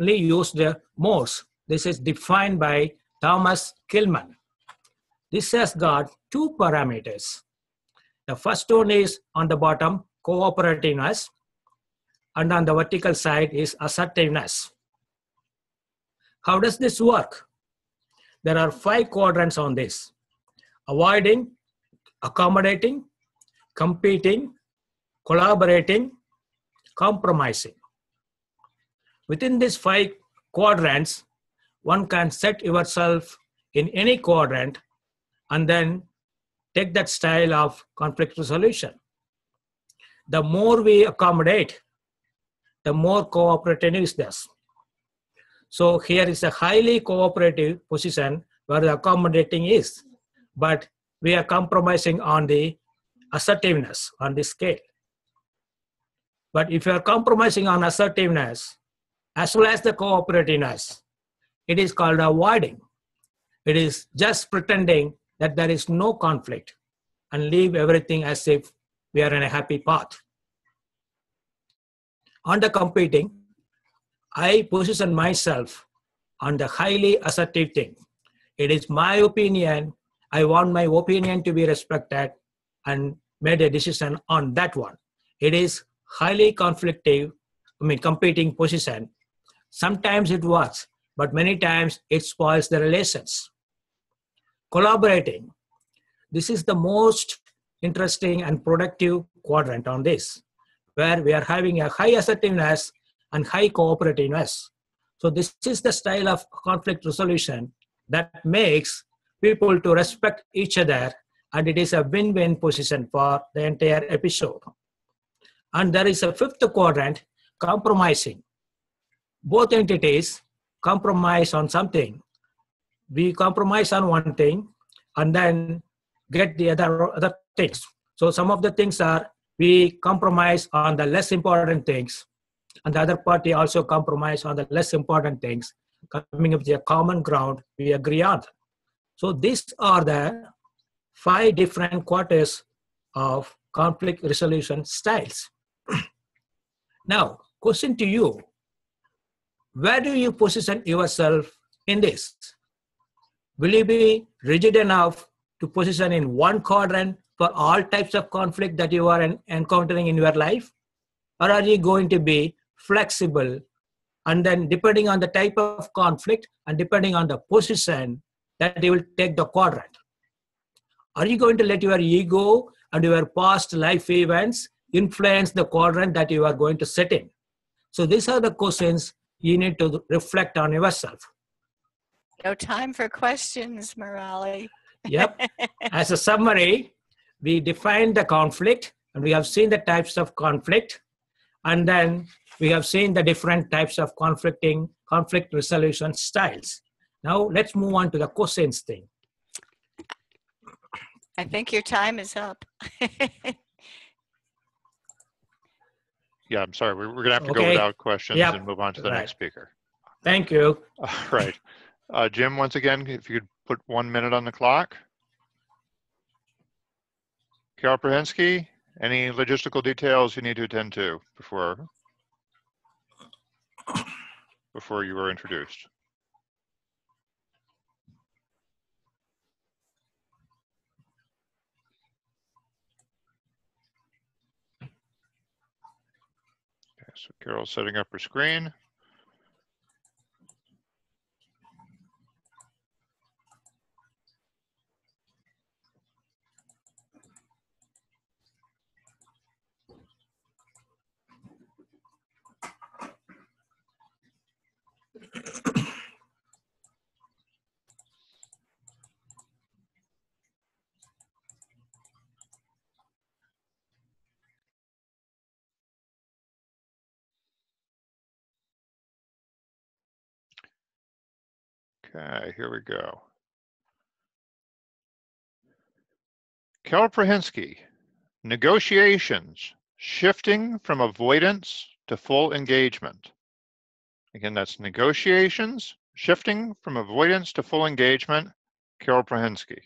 used modes. This is defined by Thomas Kilmann. This has got two parameters. The first one is on the bottom, cooperativeness, and on the vertical side is assertiveness. How does this work? There are 5 quadrants on this: avoiding, accommodating, competing, collaborating, compromising. Within these 5 quadrants, one can set yourself in any quadrant and then take that style of conflict resolution. The more we accommodate, the more cooperative is this. So here is a highly cooperative position where the accommodating is, but we are compromising on the assertiveness on this scale. But if you are compromising on assertiveness as well as the cooperativeness, it is called avoiding. It is just pretending that there is no conflict and leave everything as if we are in a happy path. On the competing, I position myself on the highly assertive thing. It is my opinion. I want my opinion to be respected and made a decision on that one. It is highly competing position. Sometimes it works, but many times it spoils the relations. Collaborating. This is the most interesting and productive quadrant on this, where we are having a high assertiveness and high cooperativeness. So this is the style of conflict resolution that makes people to respect each other, and it is a win-win position for the entire episode. And there is a 5th quadrant, compromising. Both entities compromise on something. We compromise on one thing and then get the other things. So some of the things are we compromise on the less important things, and the other party also compromise on the less important things, coming up with a common ground we agree on. So these are the 5 different quarters of conflict resolution styles. Now, question to you: where do you position yourself in this? Will you be rigid enough to position in one quadrant for all types of conflict that you are encountering in your life? Or are you going to be flexible, and then depending on the type of conflict and depending on the position that you will take the quadrant? Are you going to let your ego and your past life events influence the quadrant that you are going to set in? So these are the questions you need to reflect on yourself. No time for questions, Murali. Yep. As a summary, we defined the conflict, and we have seen the types of conflict, and then we have seen the different types of conflict resolution styles. Now let's move on to the questions thing. I think your time is up. Yeah, I'm sorry. We're going to have to go without questions and move on to the next speaker. Thank you. All right. Jim, once again, if you could put 1 minute on the clock. Carol Prahensky, any logistical details you need to attend to before you were introduced? Okay, so Carol's setting up her screen. Okay, here we go. Carol Prahinsky, negotiations, shifting from avoidance to full engagement. Again, that's negotiations, shifting from avoidance to full engagement. Carol Prahinsky.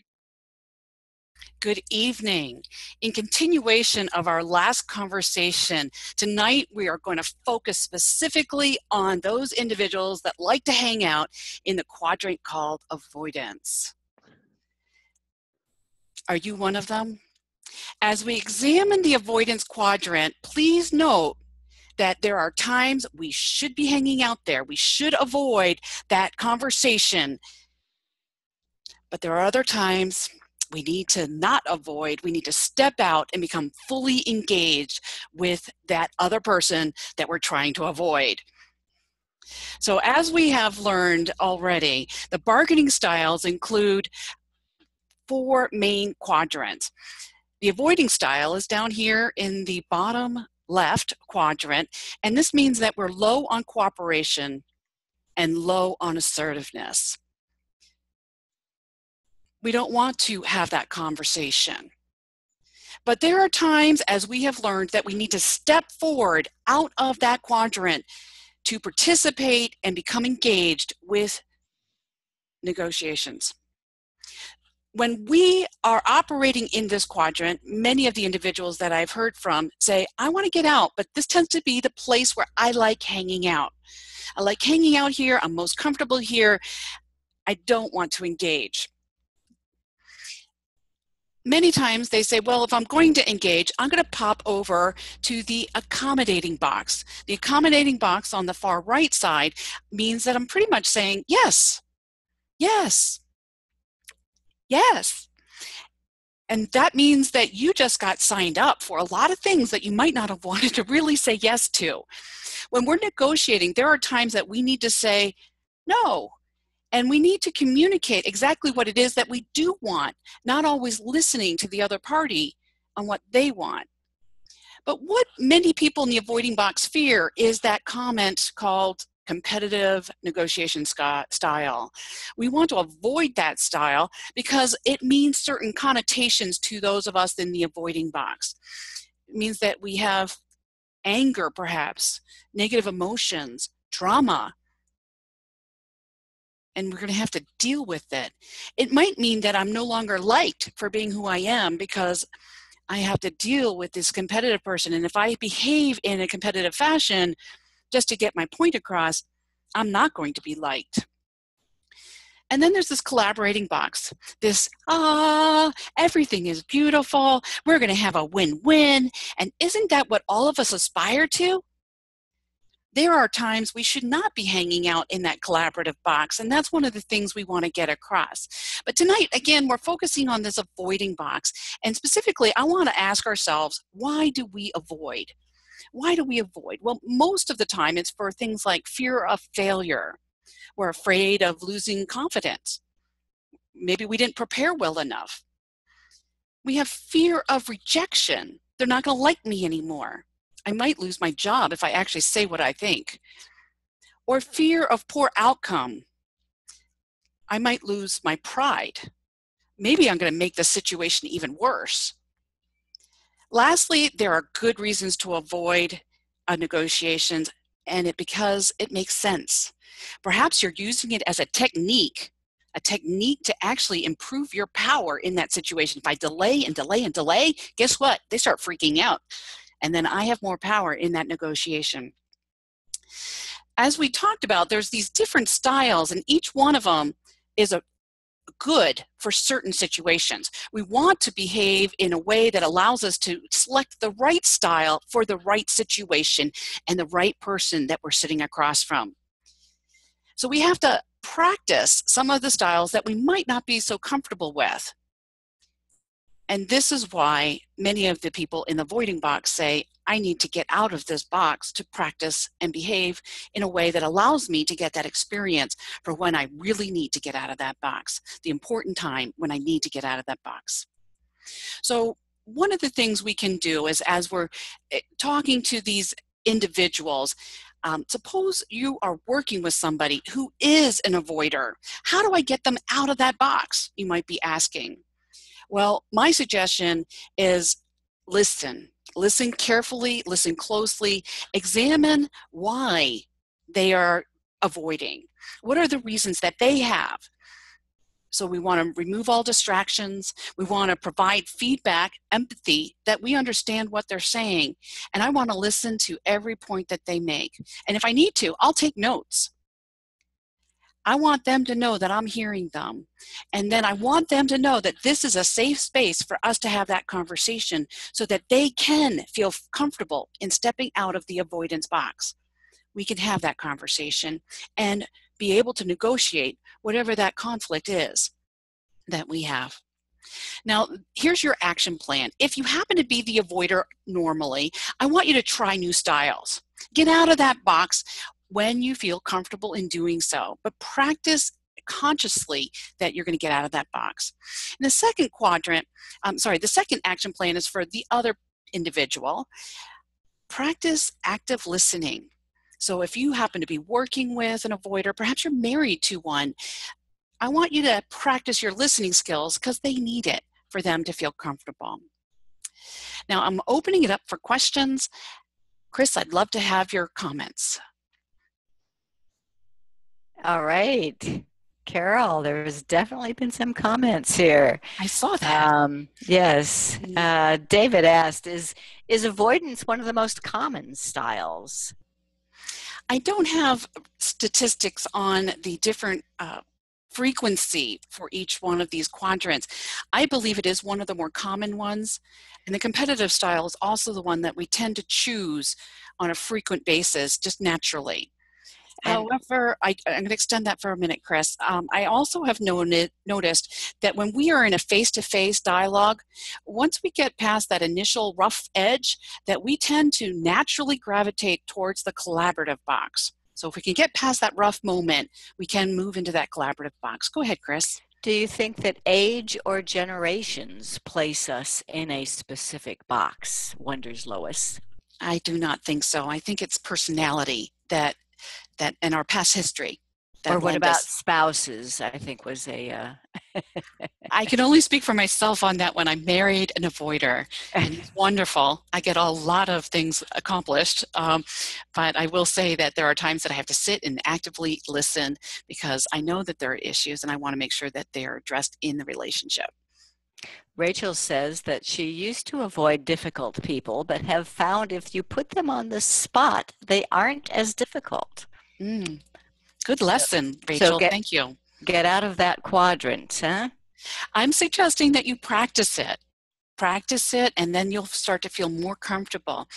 Good evening. In continuation of our last conversation, tonight we are going to focus specifically on those individuals that like to hang out in the quadrant called avoidance. Are you one of them? As we examine the avoidance quadrant, please note that there are times we should be hanging out there. We should avoid that conversation. But there are other times we need to not avoid, we need to step out and become fully engaged with that other person that we're trying to avoid. So as we have learned already, the bargaining styles include 4 main quadrants. The avoiding style is down here in the bottom left quadrant, and this means that we're low on cooperation and low on assertiveness. We don't want to have that conversation. But there are times, as we have learned, that we need to step forward out of that quadrant to participate and become engaged with negotiations. When we are operating in this quadrant, many of the individuals that I've heard from say, I want to get out, but this tends to be the place where I like hanging out. I like hanging out here. I'm most comfortable here. I don't want to engage. Many times they say, well, if I'm going to engage, I'm going to pop over to the accommodating box. The accommodating box on the far right side means that I'm pretty much saying, yes, yes, yes. And that means that you just got signed up for a lot of things that you might not have wanted to really say yes to. When we're negotiating, there are times that we need to say no. And we need to communicate exactly what it is that we do want, not always listening to the other party on what they want. But what many people in the avoiding box fear is that comment called competitive negotiation style. We want to avoid that style because it means certain connotations to those of us in the avoiding box. It means that we have anger, perhaps, negative emotions, drama, and we're going to have to deal with it. It might mean that I'm no longer liked for being who I am because I have to deal with this competitive person. And if I behave in a competitive fashion just to get my point across, I'm not going to be liked. And then there's this collaborating box, this, everything is beautiful, we're going to have a win-win. And isn't that what all of us aspire to? There are times we should not be hanging out in that collaborative box, and that's one of the things we want to get across. But tonight, again, we're focusing on this avoiding box, and specifically, I want to ask ourselves, why do we avoid? Why do we avoid? Well, most of the time, it's for things like fear of failure. We're afraid of losing confidence. Maybe we didn't prepare well enough. We have fear of rejection. They're not going to like me anymore. I might lose my job if I actually say what I think. Or fear of poor outcome. I might lose my pride. Maybe I'm going to make the situation even worse. Lastly, there are good reasons to avoid negotiations, and because it makes sense. Perhaps you're using it as a technique to actually improve your power in that situation. If I delay and delay and delay, guess what? They start freaking out. And then I have more power in that negotiation. As we talked about, there's these different styles, and each one of them is a good for certain situations. We want to behave in a way that allows us to select the right style for the right situation and the right person that we're sitting across from. So we have to practice some of the styles that we might not be so comfortable with. And this is why many of the people in the avoiding box say, I need to get out of this box to practice and behave in a way that allows me to get that experience for when I really need to get out of that box, the important time when I need to get out of that box. So one of the things we can do is, as we're talking to these individuals, Suppose you are working with somebody who is an avoider. How do I get them out of that box, you might be asking? Well, my suggestion is listen. Listen carefully, listen closely, examine why they are avoiding. What are the reasons that they have? So we want to remove all distractions. We want to provide feedback, empathy, that we understand what they're saying. And I want to listen to every point that they make. And if I need to, I'll take notes. I want them to know that I'm hearing them. And then I want them to know that this is a safe space for us to have that conversation so that they can feel comfortable in stepping out of the avoidance box. We can have that conversation and be able to negotiate whatever that conflict is that we have. Now, here's your action plan. If you happen to be the avoider normally, I want you to try new styles. Get out of that box when you feel comfortable in doing so, but practice consciously that you're going to get out of that box. And the second the second action plan is for the other individual. Practice active listening. So if you happen to be working with an avoider, perhaps you're married to one, I want you to practice your listening skills because they need it for them to feel comfortable. Now I'm opening it up for questions. Chris, I'd love to have your comments. All right. Carol, there's definitely been some comments here. I saw that. Yes. David asked, is avoidance one of the most common styles? I don't have statistics on the different frequency for each one of these quadrants. I believe it is one of the more common ones, and the competitive style is also the one that we tend to choose on a frequent basis, just naturally. However, I'm going to extend that for a minute, Chris. I also have noticed that when we are in a face-to-face dialogue, once we get past that initial rough edge, that we tend to naturally gravitate towards the collaborative box. So if we can get past that rough moment, we can move into that collaborative box. Go ahead, Chris. Do you think that age or generations place us in a specific box, wonders Lois? I do not think so. I think it's personality that in our past history. Or what about spouses, I think was a... I can only speak for myself on that one. I'm married an avoider, and it's wonderful. I get a lot of things accomplished, but I will say that there are times that I have to sit and actively listen because I know that there are issues and I want to make sure that they are addressed in the relationship. Rachel says that she used to avoid difficult people, but have found if you put them on the spot, they aren't as difficult. Good lesson, Rachel. So thank you. Get out of that quadrant, huh? I'm suggesting that you practice it. Practice it, and then you'll start to feel more comfortable.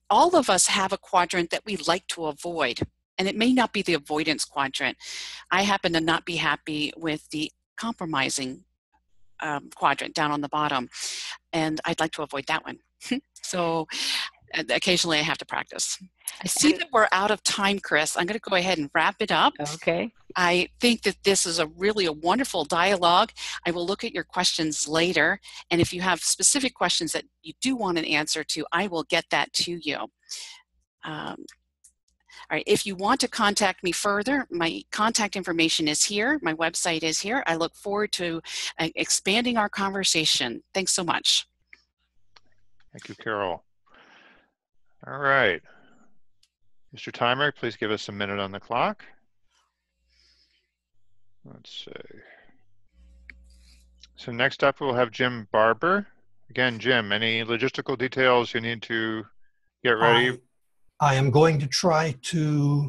All of us have a quadrant that we like to avoid, and it may not be the avoidance quadrant. I happen to not be happy with the compromising quadrant down on the bottom, and I'd like to avoid that one. So occasionally I have to practice. I see that we're out of time, Chris. I'm going to go ahead and wrap it up. Okay. I think that this is a wonderful dialogue. I will look at your questions later, and if you have specific questions that you do want an answer to, I will get that to you. All right, if you want to contact me further, my contact information is here. My website is here. I look forward to expanding our conversation. Thanks so much. Thank you, Carol. All right. Mr. Timer, please give us a minute on the clock. Let's see. So next up, we'll have Jim Barber. Again, Jim, any logistical details you need to get ready? I am going to try to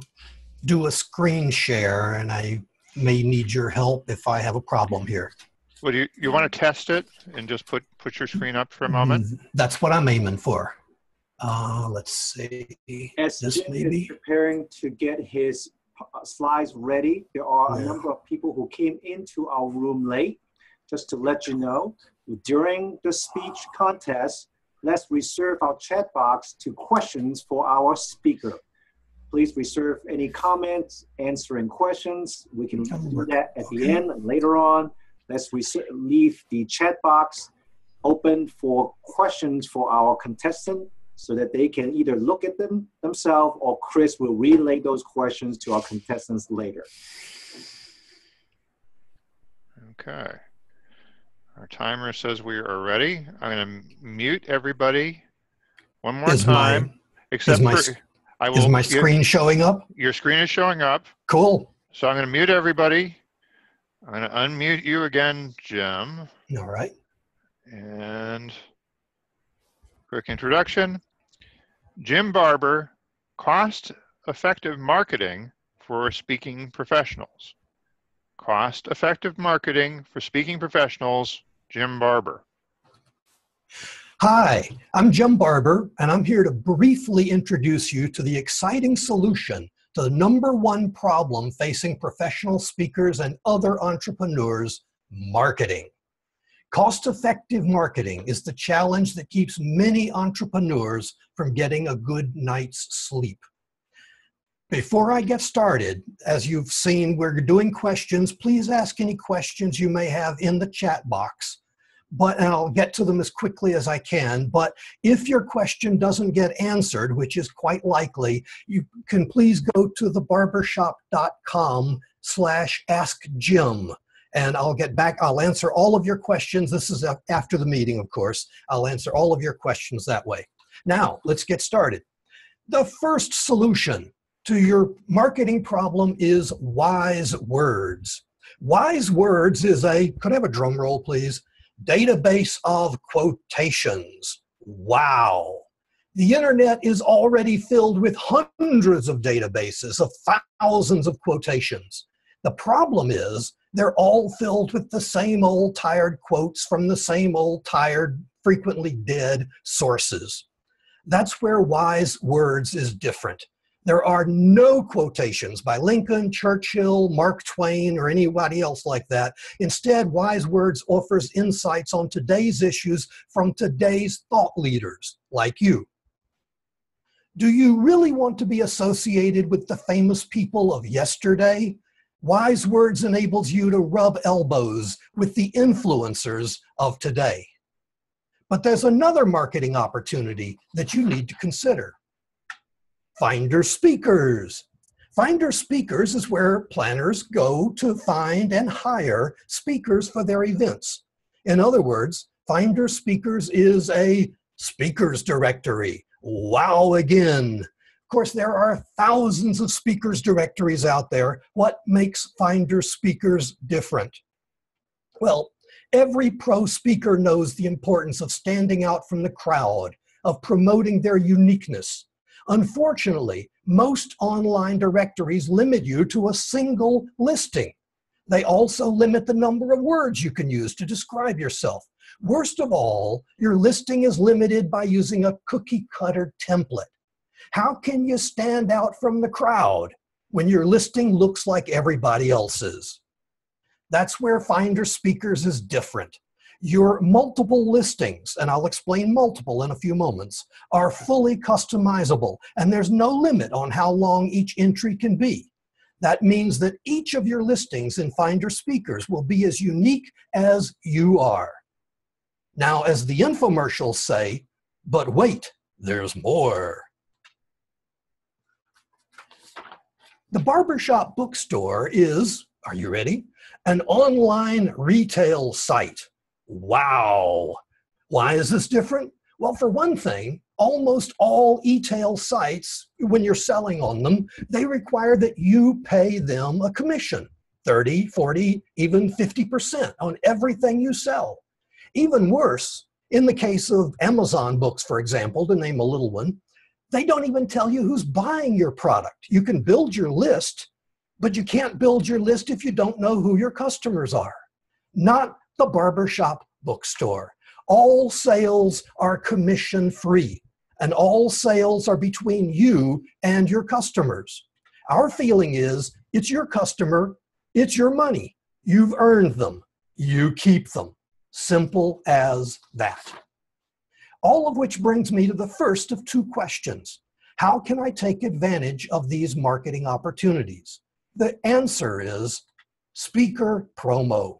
do a screen share, and I may need your help if I have a problem here. Well, you want to test it and just put your screen up for a moment? That's what I'm aiming for. Let's see. As this Jim maybe is preparing to get his slides ready, there are a number of people who came into our room late. Just to let you know, during the speech contest, let's reserve our chat box to questions for our speaker. Please reserve any comments, answering questions. We can do that at the end and later on. Let's leave the chat box open for questions for our contestant so that they can either look at them themselves or Chris will relay those questions to our contestants later. Okay. Our timer says we are ready. I'm going to mute everybody one more time. Except for, is my screen showing up? Your screen is showing up. Cool. So I'm going to mute everybody. I'm going to unmute you again, Jim. All right. And quick introduction. Jim Barber, cost-effective marketing for speaking professionals. Cost-effective marketing for speaking professionals, Jim Barber. Hi, I'm Jim Barber, and I'm here to briefly introduce you to the exciting solution to the #1 problem facing professional speakers and other entrepreneurs: marketing. Cost-effective marketing is the challenge that keeps many entrepreneurs from getting a good night's sleep. Before I get started, as you've seen, we're doing questions. Please ask any questions you may have in the chat box, and I'll get to them as quickly as I can. But if your question doesn't get answered, which is quite likely, you can please go to thebarbershop.com/askjim. And I'll answer all of your questions. This is after the meeting, of course. I'll answer all of your questions that way. Now, let's get started. The first solution to your marketing problem is wise words. Wise words is could I have a drum roll, please? Database of quotations. Wow. The internet is already filled with hundreds of databases of thousands of quotations. The problem is they're all filled with the same old tired quotes from the same old tired, frequently dead sources. That's where wise words is different. There are no quotations by Lincoln, Churchill, Mark Twain, or anybody else like that. Instead, wise words offers insights on today's issues from today's thought leaders like you. Do you really want to be associated with the famous people of yesterday? Wise words enables you to rub elbows with the influencers of today. But there's another marketing opportunity that you need to consider. Finder speakers. Finder speakers is where planners go to find and hire speakers for their events. In other words, Finder speakers is a speakers directory. Wow again. Of course, there are thousands of speakers directories out there. What makes Finder speakers different? Well, every pro speaker knows the importance of standing out from the crowd, of promoting their uniqueness. Unfortunately, most online directories limit you to a single listing. They also limit the number of words you can use to describe yourself. Worst of all, your listing is limited by using a cookie-cutter template. How can you stand out from the crowd when your listing looks like everybody else's? That's where Finder Speakers is different. Your multiple listings, and I'll explain multiple in a few moments, are fully customizable, and there's no limit on how long each entry can be. That means that each of your listings in Finder Speakers will be as unique as you are. Now, as the infomercials say, but wait, there's more. The Barbershop Bookstore is, are you ready? An online retail site. Wow. Why is this different? Well, for one thing, almost all e-tail sites, when you're selling on them, they require that you pay them a commission, 30, 40, even 50% on everything you sell. Even worse, in the case of Amazon books, for example, to name a little one, they don't even tell you who's buying your product. You can build your list, but you can't build your list if you don't know who your customers are. Not the Barbershop Bookstore. All sales are commission-free, and all sales are between you and your customers. Our feeling is, it's your customer, it's your money. You've earned them. You keep them. Simple as that. All of which brings me to the first of two questions. How can I take advantage of these marketing opportunities? The answer is Speaker Promo.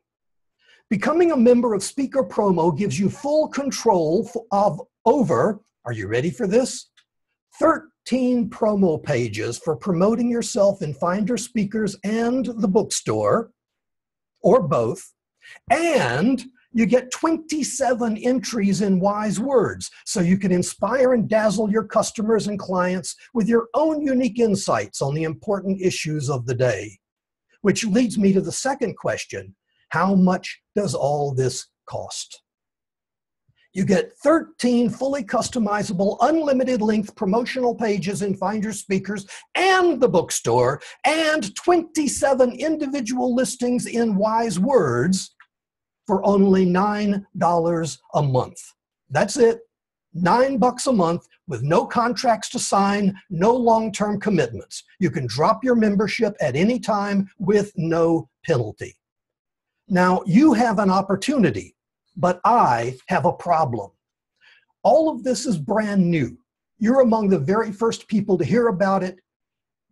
Becoming a member of Speaker Promo gives you full control over Are you ready for this? 13 promo pages for promoting yourself in Finder Speakers and the bookstore, or both, and you get 27 entries in Wise Words, so you can inspire and dazzle your customers and clients with your own unique insights on the important issues of the day. Which leads me to the second question: how much does all this cost? You get 13 fully customizable, unlimited length promotional pages in Finder Speakers and the bookstore, and 27 individual listings in Wise Words for only $9 a month. That's it. $9 a month with no contracts to sign, no long-term commitments. You can drop your membership at any time with no penalty. Now, you have an opportunity, but I have a problem. All of this is brand new. You're among the very first people to hear about it,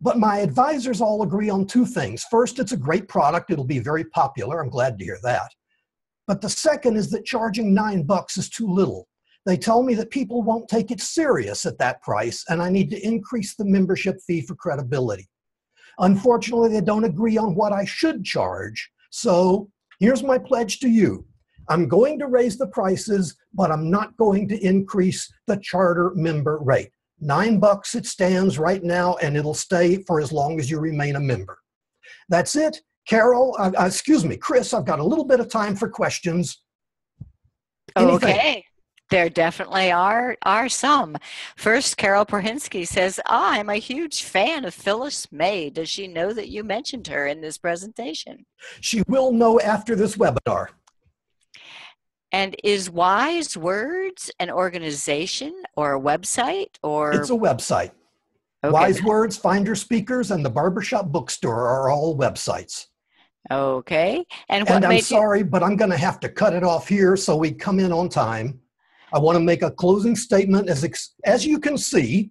but my advisors all agree on two things. First, it's a great product. It'll be very popular. I'm glad to hear that. But the second is that charging $9 is too little. They tell me that people won't take it serious at that price, and I need to increase the membership fee for credibility. Unfortunately, they don't agree on what I should charge. So here's my pledge to you. I'm going to raise the prices, but I'm not going to increase the charter member rate. $9 it stands right now, and it'll stay for as long as you remain a member. That's it. Carol, excuse me, Chris, I've got a little bit of time for questions. Anything? Okay. There definitely are some. First, Carol Perhinsky says, I'm a huge fan of Phyllis May. Does she know that you mentioned her in this presentation? She will know after this webinar. And is Wise Words an organization or a website? Or it's a website. Okay. Wise Words, Finder Speakers, and the Barbershop Bookstore are all websites. Okay. And I'm sorry, but I'm going to have to cut it off here so we come in on time. I want to make a closing statement. As you can see,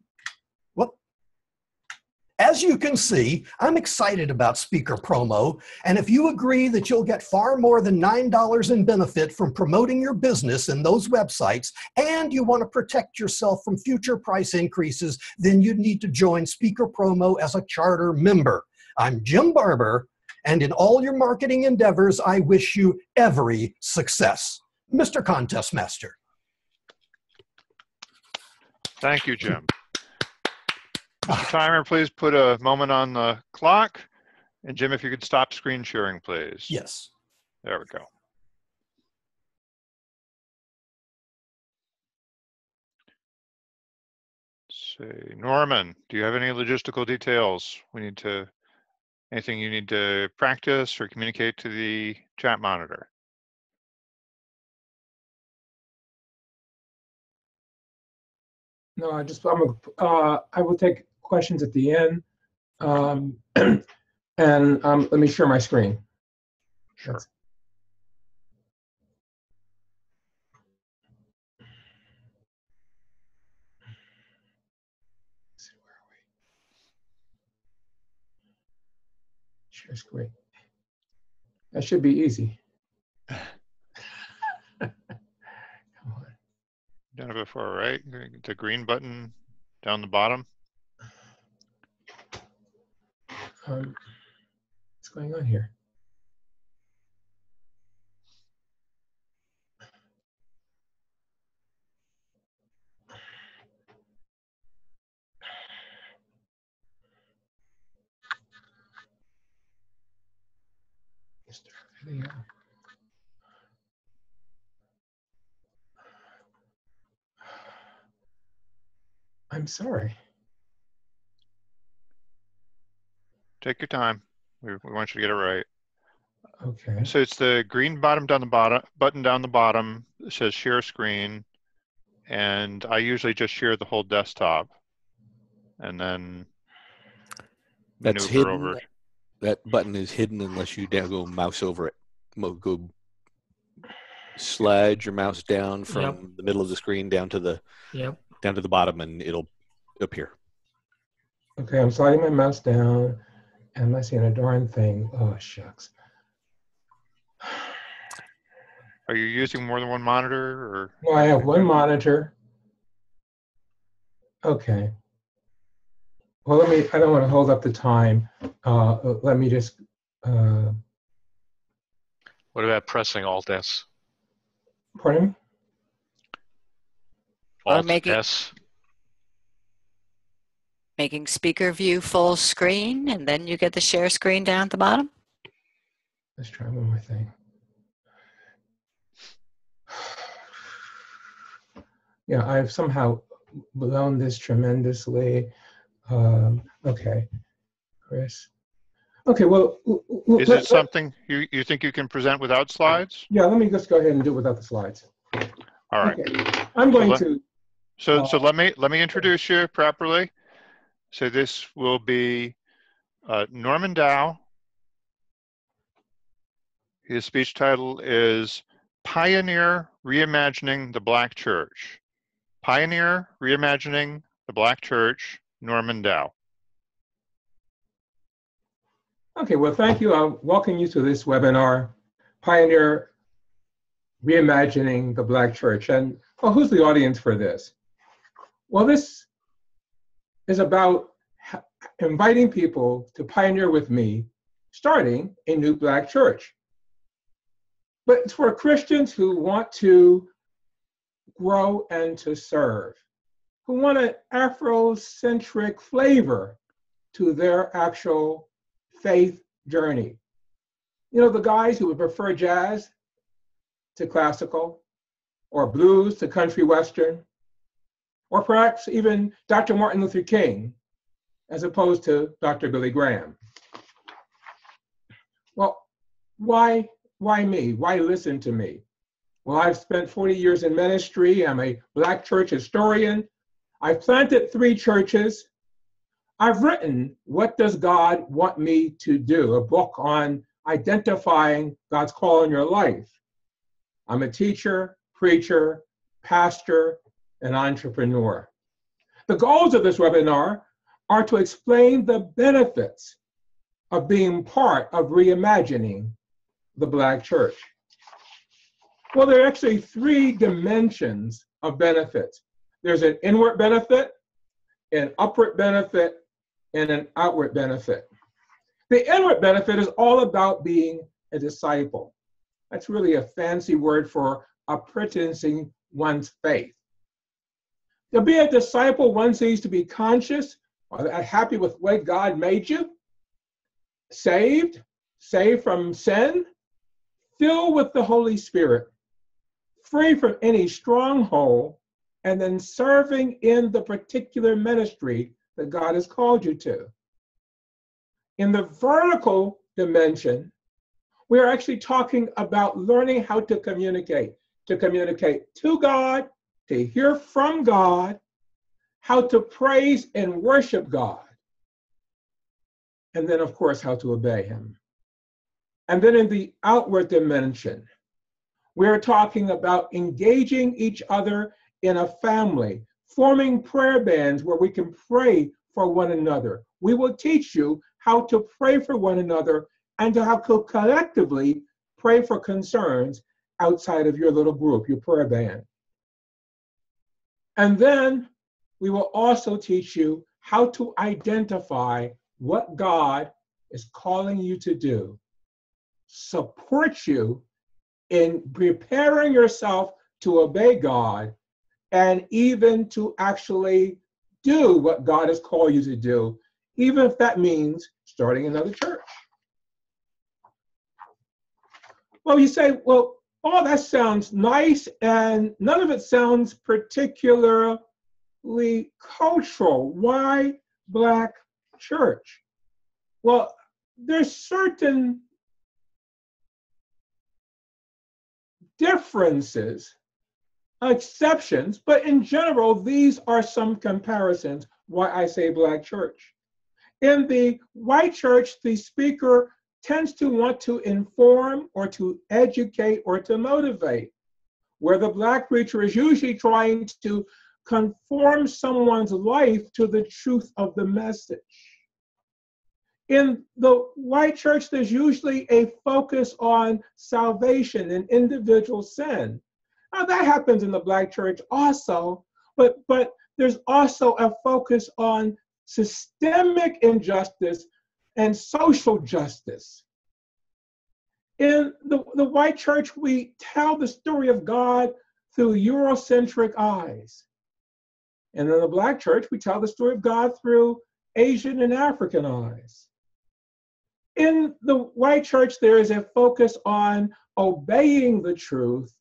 I'm excited about Speaker Promo. And if you agree that you'll get far more than $9 in benefit from promoting your business in those websites, and you want to protect yourself from future price increases, then you need to join Speaker Promo as a charter member. I'm Jim Barber, and in all your marketing endeavors, I wish you every success. Mr. Contest Master. Thank you, Jim. Mr. Timer, please put a moment on the clock. And Jim, if you could stop screen sharing, please. Yes. There we go. Say, Norman, do you have any logistical details? Anything you need to practice or communicate to the chat monitor? No, I will take questions at the end. Let me share my screen. Sure. Where are we? Share screen. That should be easy. Done it before, right? The green button down the bottom. What's going on here? Video. I'm sorry. Take your time. We want you to get it right. Okay. So it's the green button down the bottom. It says share screen, and I usually just share the whole desktop, and then that's maneuver hidden. over. That button is hidden unless you go mouse over it. Go slide your mouse down from the middle of the screen down to the bottom, and it'll appear. Okay, I'm sliding my mouse down, and I'm not seeing a darn thing. Oh, shucks. Are you using more than one monitor, or? No, I have one monitor. Okay. Well, I don't want to hold up the time. Let me just. What about pressing Alt-S? Pardon me? Alt-S. Making speaker view full screen, and then you get the share screen down at the bottom. Let's try one more thing. Yeah, I've somehow blown this tremendously. Okay, Chris. Okay, well. Is it something you think you can present without slides? Yeah, let me just go ahead and do it without the slides. All right. Okay. I'm going to. So let me introduce you properly. So this will be Norman Dow. His speech title is Pioneer Reimagining the Black Church. Pioneer Reimagining the Black Church, Norman Dow. Okay, well, thank you. I'll welcome you to this webinar, Pioneer Reimagining the Black Church. And well, who's the audience for this? Well, this is about inviting people to pioneer with me, starting a new Black church. But it's for Christians who want to grow and to serve, who want an Afrocentric flavor to their actual faith journey. You know, the guys who would prefer jazz to classical, or blues to country western, or perhaps even Dr. Martin Luther King, as opposed to Dr. Billy Graham. Well, why me? Why listen to me? Well, I've spent 40 years in ministry. I'm a Black church historian. I've planted 3 churches. I've written, What Does God Want Me to Do? A book on identifying God's call in your life. I'm a teacher, preacher, pastor, and entrepreneur. The goals of this webinar are to explain the benefits of being part of reimagining the Black church. Well, there are actually 3 dimensions of benefits. There's an inward benefit, an upward benefit, and an outward benefit. The inward benefit is all about being a disciple. That's really a fancy word for apprenticing one's faith. To be a disciple, one needs to be conscious, or happy with the way God made you, saved from sin, filled with the Holy Spirit, free from any stronghold, and then serving in the particular ministry that God has called you to. In the vertical dimension, we are actually talking about learning how to communicate to God, to hear from God, how to praise and worship God, and then, of course, how to obey Him. And then in the outward dimension, we're talking about engaging each other in a family, forming prayer bands where we can pray for one another. We will teach you how to pray for one another and to how to collectively pray for concerns outside of your little group, your prayer band. And then we will also teach you how to identify what God is calling you to do, support you in preparing yourself to obey God, and even to actually do what God has called you to do, even if that means starting another church. Well, you say, well, oh, that sounds nice, and none of it sounds particularly cultural. Why Black church? Well, there's certain differences, exceptions, but in general, these are some comparisons why I say Black church. In the white church, the speaker tends to want to inform or to educate or to motivate, where the Black preacher is usually trying to conform someone's life to the truth of the message. In the white church, there's usually a focus on salvation and individual sin. Now, that happens in the Black church also, but there's also a focus on systemic injustice and social justice. In the white church, we tell the story of God through Eurocentric eyes. And in the black church, we tell the story of God through Asian and African eyes. In the white church, there is a focus on obeying the truth.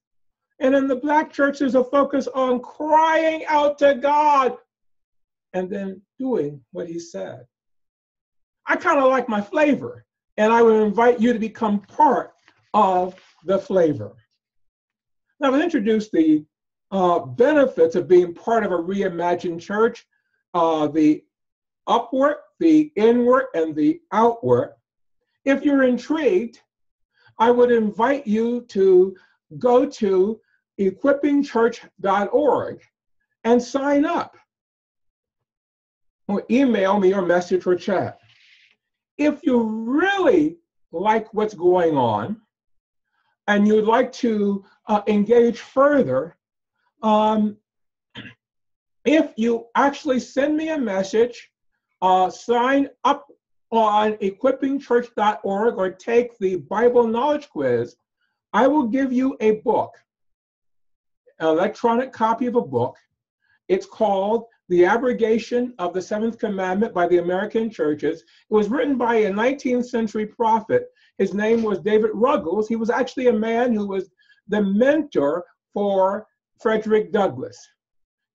And in the black church, there's a focus on crying out to God and then doing what he said. I kind of like my flavor, and I would invite you to become part of the flavor. Now, I've introduced the benefits of being part of a reimagined church, the upward, the inward, and the outward. If you're intrigued, I would invite you to go to equippingchurch.org and sign up, or email me or message or chat. If you really like what's going on and you'd like to engage further, if you actually send me a message, sign up on equippingchurch.org or take the Bible Knowledge Quiz, I will give you a book, an electronic copy of a book. It's called The Abrogation of the Seventh Commandment by the American Churches. It was written by a 19th century prophet. His name was David Ruggles. He was actually a man who was the mentor for Frederick Douglass.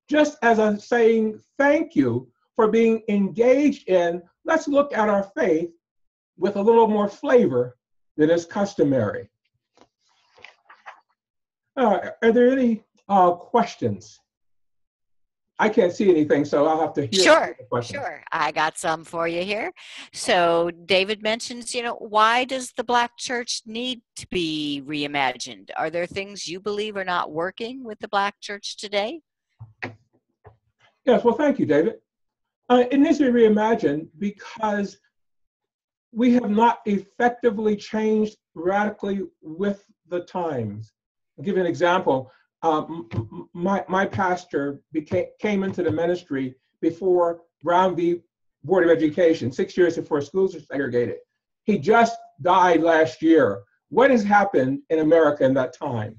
Just as I'm saying thank you for being engaged in, let's look at our faith with a little more flavor than is customary. Are there any questions? I can't see anything, so I'll have to hear the questions. Sure. I got some for you here. So David mentions, why does the Black church need to be reimagined? Are there things you believe are not working with the Black church today? Yes, well, thank you, David. It needs to be reimagined because we have not effectively changed radically with the times. I'll give you an example. My pastor came into the ministry before Brown v. Board of Education, 6 years before schools were segregated. He just died last year. What has happened in America in that time?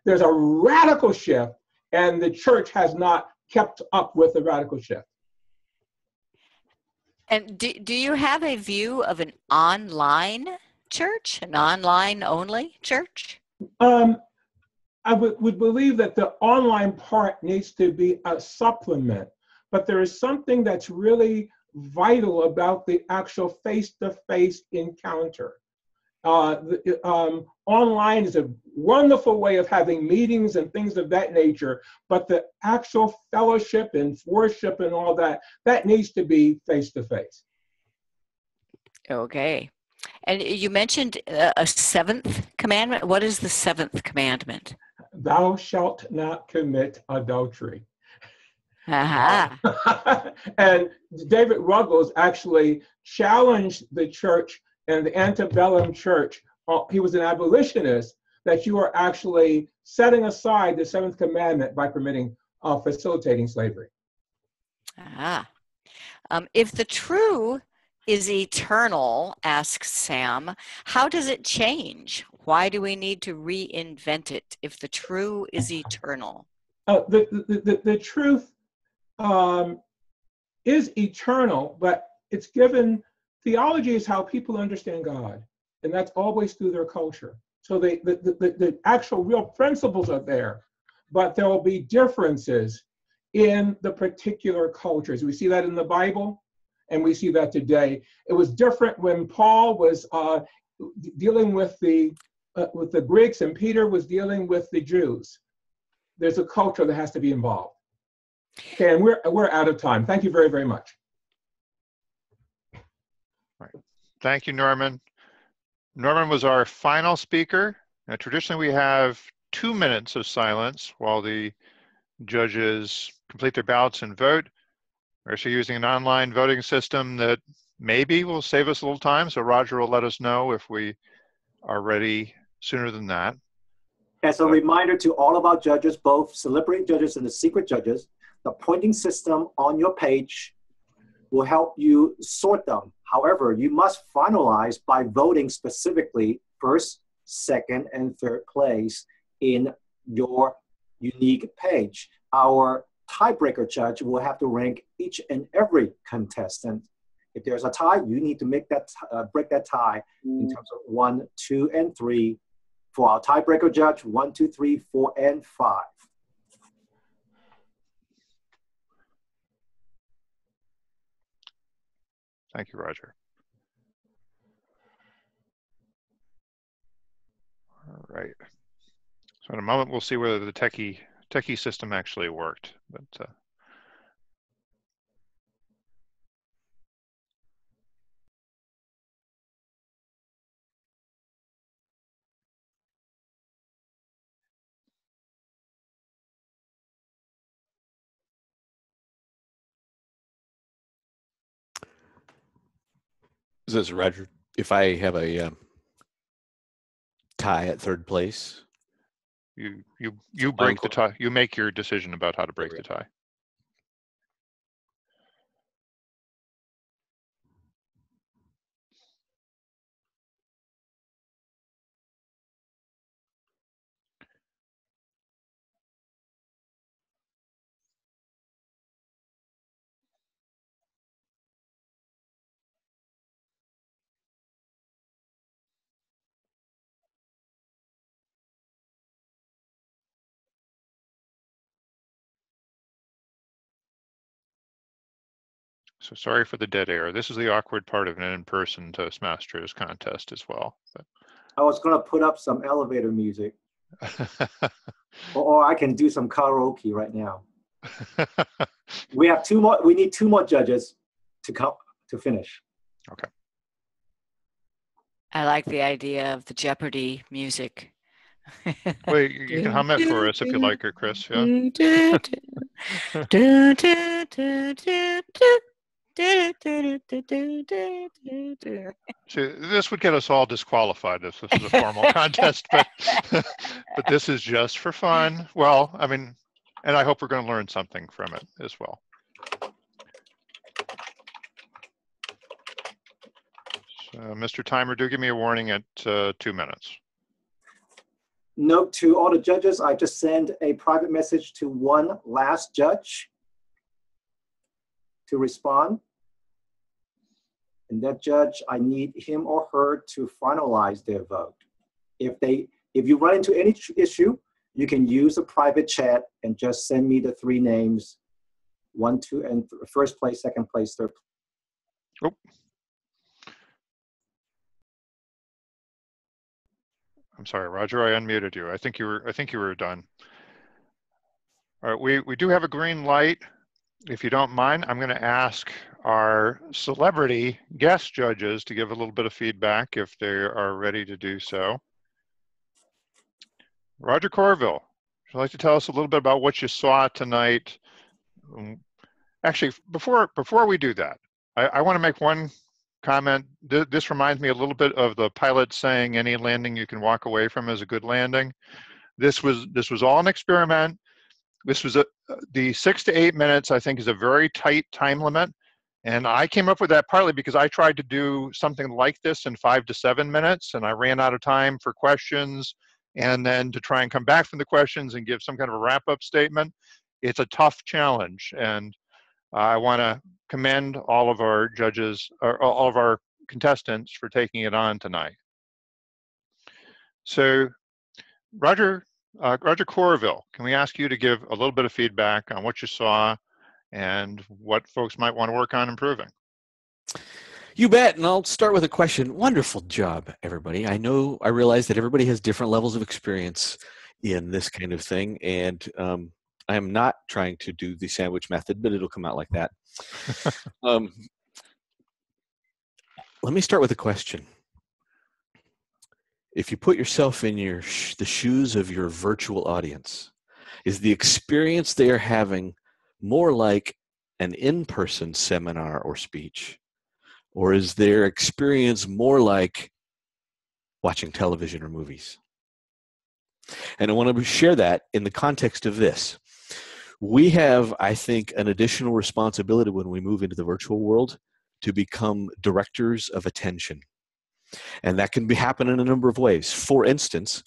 There's a radical shift, and the church has not kept up with the radical shift. And do you have a view of an online church, an online only church? I would believe that the online part needs to be a supplement, but there is something that's really vital about the actual face-to-face encounter. Online is a wonderful way of having meetings and things of that nature, but the actual fellowship and worship and all that, that needs to be face-to-face. Okay. And you mentioned a seventh commandment. What is the seventh commandment? Thou shalt not commit adultery. Uh-huh. And David Ruggles actually challenged the church and the antebellum church. He was an abolitionist, that you are actually setting aside the seventh commandment by facilitating slavery. If the true is eternal, asks Sam, how does it change? Why do we need to reinvent it if the true is eternal? The truth is eternal, but it's given, theology is how people understand God, and that's always through their culture. So the actual real principles are there, but there will be differences in the particular cultures. We see that in the Bible, and we see that today. It was different when Paul was dealing with the Greeks and Peter was dealing with the Jews. There's a culture that has to be involved. Okay, and we're out of time. Thank you very, very much. All right. Thank you, Norman. Norman was our final speaker. Now, traditionally, we have 2 minutes of silence while the judges complete their ballots and vote. We're actually using an online voting system that maybe will save us a little time, so Roger will let us know if we are ready sooner than that. As a reminder to all of our judges, both celebrity judges and the secret judges, The pointing system on your page will help you sort them. However, you must finalize by voting specifically first, second, and third place in your unique page. Our tiebreaker judge will have to rank each and every contestant. If there's a tie, you need to make that break that tie in terms of 1, 2, and 3. For our tiebreaker judge, 1, 2, 3, 4, and 5. Thank you, Roger. All right. So in a moment, we'll see whether the techie system actually worked. But Says Roger, if I have a tie at third place, you break the tie. You make your decision about how to break the tie. So sorry for the dead air. This is the awkward part of an in-person Toastmasters contest as well. But I was going to put up some elevator music. or I can do some karaoke right now. We have 2 more. We need 2 more judges to finish. Okay. I like the idea of the Jeopardy music. Wait, you can hum it for us if you like it, Chris. Yeah. See, this would get us all disqualified if this was a formal contest, but but this is just for fun. Well, I mean, and I hope we're going to learn something from it as well. So, Mr. Timer, do give me a warning at 2 minutes. Note to all the judges, I just sent a private message to one last judge to respond. And that judge, I need him or her to finalize their vote. If you run into any issue, you can use a private chat and just send me the 3 names, 1, 2, and first place, second place, third place. Oh. I'm sorry, Roger, I unmuted you. I think you were done. All right, we do have a green light. If you don't mind, I'm going to ask our celebrity guest judges to give a little bit of feedback if they are ready to do so. Roger Corville, would you like to tell us a little bit about what you saw tonight? Actually, before we do that, I want to make one comment. This reminds me a little bit of the pilot saying any landing you can walk away from is a good landing. This was all an experiment. This was the 6 to 8 minutes, I think, is a very tight time limit. And I came up with that partly because I tried to do something like this in 5 to 7 minutes, and I ran out of time for questions, and then to try and come back from the questions and give some kind of a wrap-up statement. It's a tough challenge, and I want to commend all of our judges, or all of our contestants for taking it on tonight. So, Roger Corville, can we ask you to give a little bit of feedback on what you saw and what folks might want to work on improving? You bet, and I'll start with a question. Wonderful job, everybody. I realize that everybody has different levels of experience in this kind of thing, and I am not trying to do the sandwich method, but it'll come out like that. Let me start with a question. If you put yourself in the shoes of your virtual audience, is the experience they are having more like an in-person seminar or speech, or is their experience more like watching television or movies? And I want to share that in the context of this. We have, I think, an additional responsibility when we move into the virtual world to become directors of attention. And that can happen in a number of ways. For instance,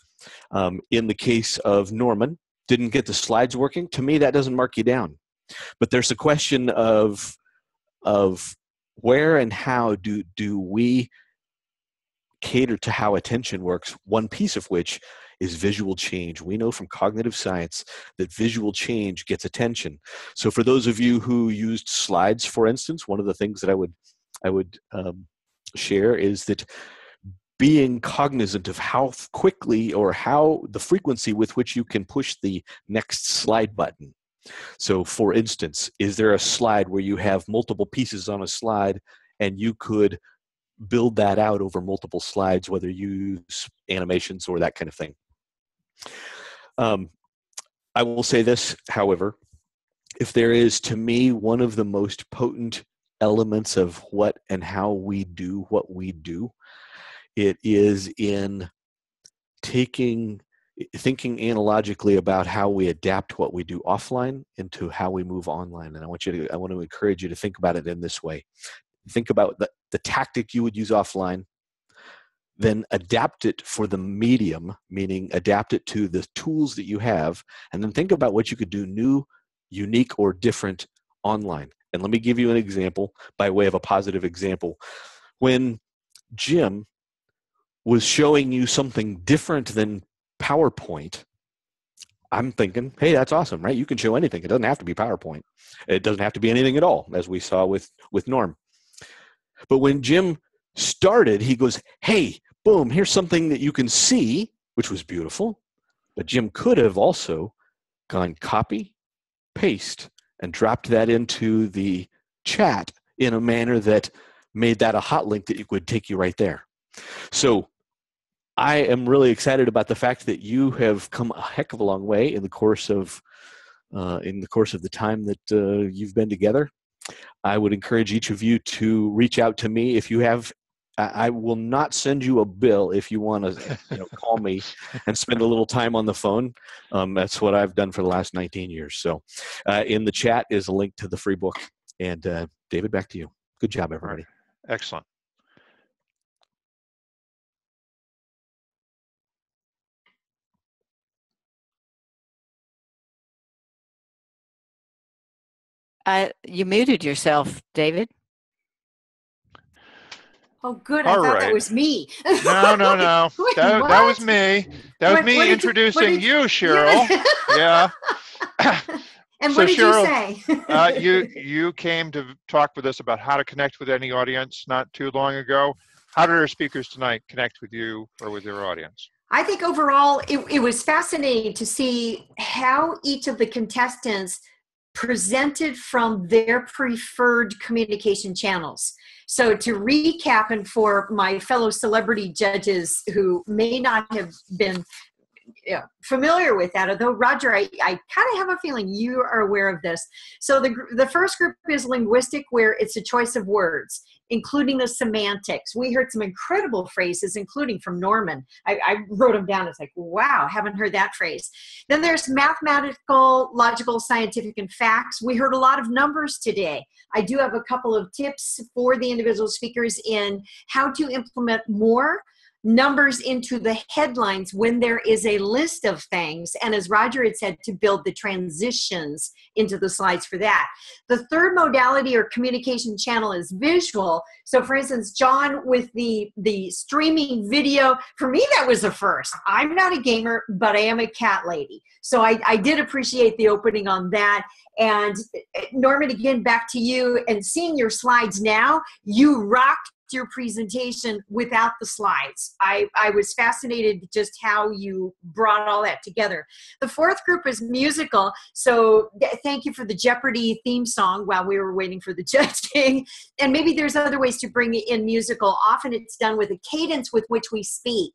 in the case of Norman, didn't get the slides working. To me, that doesn't mark you down. But there's a question of where and how do we cater to how attention works, one piece of which is visual change. We know from cognitive science that visual change gets attention. So for those of you who used slides, for instance, one of the things that I would share is that being cognizant of how quickly or how the frequency with which you can push the next slide button. So for instance, is there a slide where you have multiple pieces on a slide and you could build that out over multiple slides, whether you use animations or that kind of thing? I will say this, however, if there is, to me, one of the most potent elements of what and how we do what we do, it is in thinking analogically about how we adapt what we do offline into how we move online. And I want to encourage you to think about it in this way. Think about the tactic you would use offline, then adapt it for the medium, meaning adapt it to the tools that you have, and then think about what you could do new, unique, or different online. And let me give you an example by way of a positive example. When Jim was showing you something different than PowerPoint, I'm thinking, hey, that's awesome, right? You can show anything. It doesn't have to be PowerPoint. It doesn't have to be anything at all, as we saw with Norm. But when Jim started, he goes, hey, boom, here's something that you can see, which was beautiful. But Jim could have also gone copy, paste, and dropped that into the chat in a manner that made that a hot link that would take you right there. So I am really excited about the fact that you have come a heck of a long way in the course of the time that you've been together. I would encourage each of you to reach out to me if you have. I will not send you a bill if you want to call me and spend a little time on the phone. That's what I've done for the last 19 years. So in the chat is a link to the free book. And David, back to you. Good job, everybody. Excellent. You muted yourself, David. Oh, good. I All thought right. that was me. No. Wait, that was me. That was me introducing you, Cheryl. Yeah. And So what did Cheryl, you say? you came to talk with us about how to connect with any audience not too long ago. How did our speakers tonight connect with you or with your audience? I think overall it was fascinating to see how each of the contestants presented from their preferred communication channels. So to recap, and for my fellow celebrity judges who may not have been familiar with that, although Roger, I kind of have a feeling you are aware of this. So the first group is linguistic, where it's a choice of words, including the semantics. We heard some incredible phrases, including from Norman. I wrote them down. It's like, wow, haven't heard that phrase. Then there's mathematical, logical, scientific, and facts. We heard a lot of numbers today. I do have a couple of tips for the individual speakers in how to implement more numbers into the headlines when there is a list of things, and as Roger had said, to build the transitions into the slides for that. The third modality or communication channel is visual. So for instance, John with the streaming video, for me that was a first. I'm not a gamer, but I am a cat lady. So I did appreciate the opening on that. And Norman, again, back to you, and seeing your slides now, you rocked your presentation without the slides. I was fascinated just how you brought all that together. The fourth group is musical. So thank you for the Jeopardy theme song while we were waiting for the judging. And maybe there's other ways to bring in musical. Often it's done with a cadence with which we speak.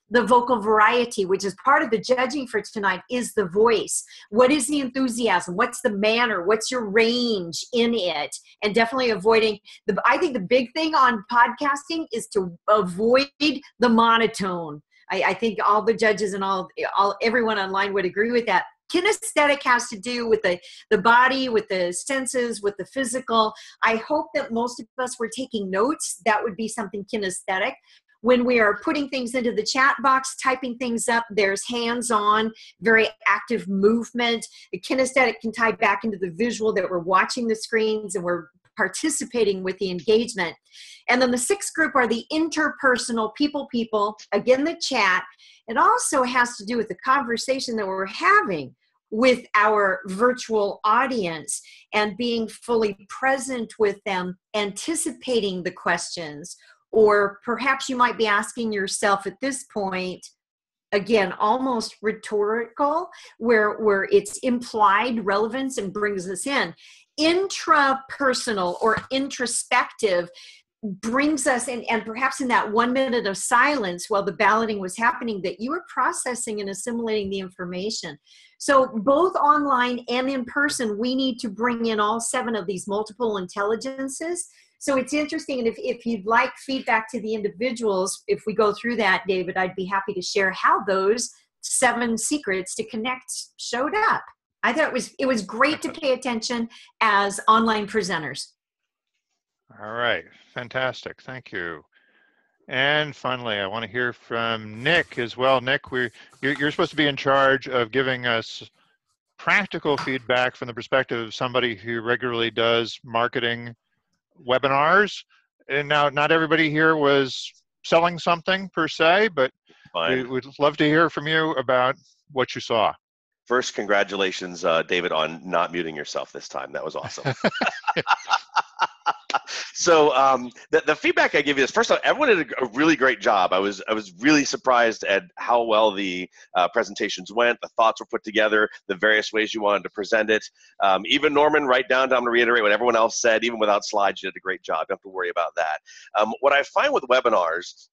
The vocal variety, which is part of the judging for tonight, is the voice. What is the enthusiasm? What's the manner? What's your range in it? And definitely avoiding I think the big thing on podcasting is to avoid the monotone. I think all the judges and everyone online would agree with that. Kinesthetic has to do with the body, with the senses, with the physical. I hope that most of us were taking notes. That would be something kinesthetic. When we are putting things into the chat box, typing things up, there's hands-on, very active movement. The kinesthetic can tie back into the visual that we're watching the screens and we're participating with the engagement. And then the sixth group are the interpersonal people, again, the chat. It also has to do with the conversation that we're having with our virtual audience and being fully present with them, anticipating the questions. Or perhaps you might be asking yourself at this point, again, almost rhetorical, where it's implied relevance and brings us in. Intrapersonal or introspective brings us in, and perhaps in that 1 minute of silence while the balloting was happening, that you were processing and assimilating the information. So both online and in person, we need to bring in all 7 of these multiple intelligences. So it's interesting, and if you'd like feedback to the individuals, if we go through that, David, I'd be happy to share how those 7 secrets to connect showed up. I thought it was great to pay attention as online presenters. All right, fantastic, thank you. And finally, I want to hear from Nick as well. Nick, you're supposed to be in charge of giving us practical feedback from the perspective of somebody who regularly does marketing webinars. And now, not everybody here was selling something per se, but we would love to hear from you about what you saw. First, congratulations, David, on not muting yourself this time. That was awesome. So the feedback I give you is, first of all, everyone did a really great job. I was really surprised at how well the presentations went, the thoughts were put together, the various ways you wanted to present it. Even Norman, right down to, I'm going to reiterate what everyone else said, even without slides, you did a great job. You don't have to worry about that. What I find with webinars,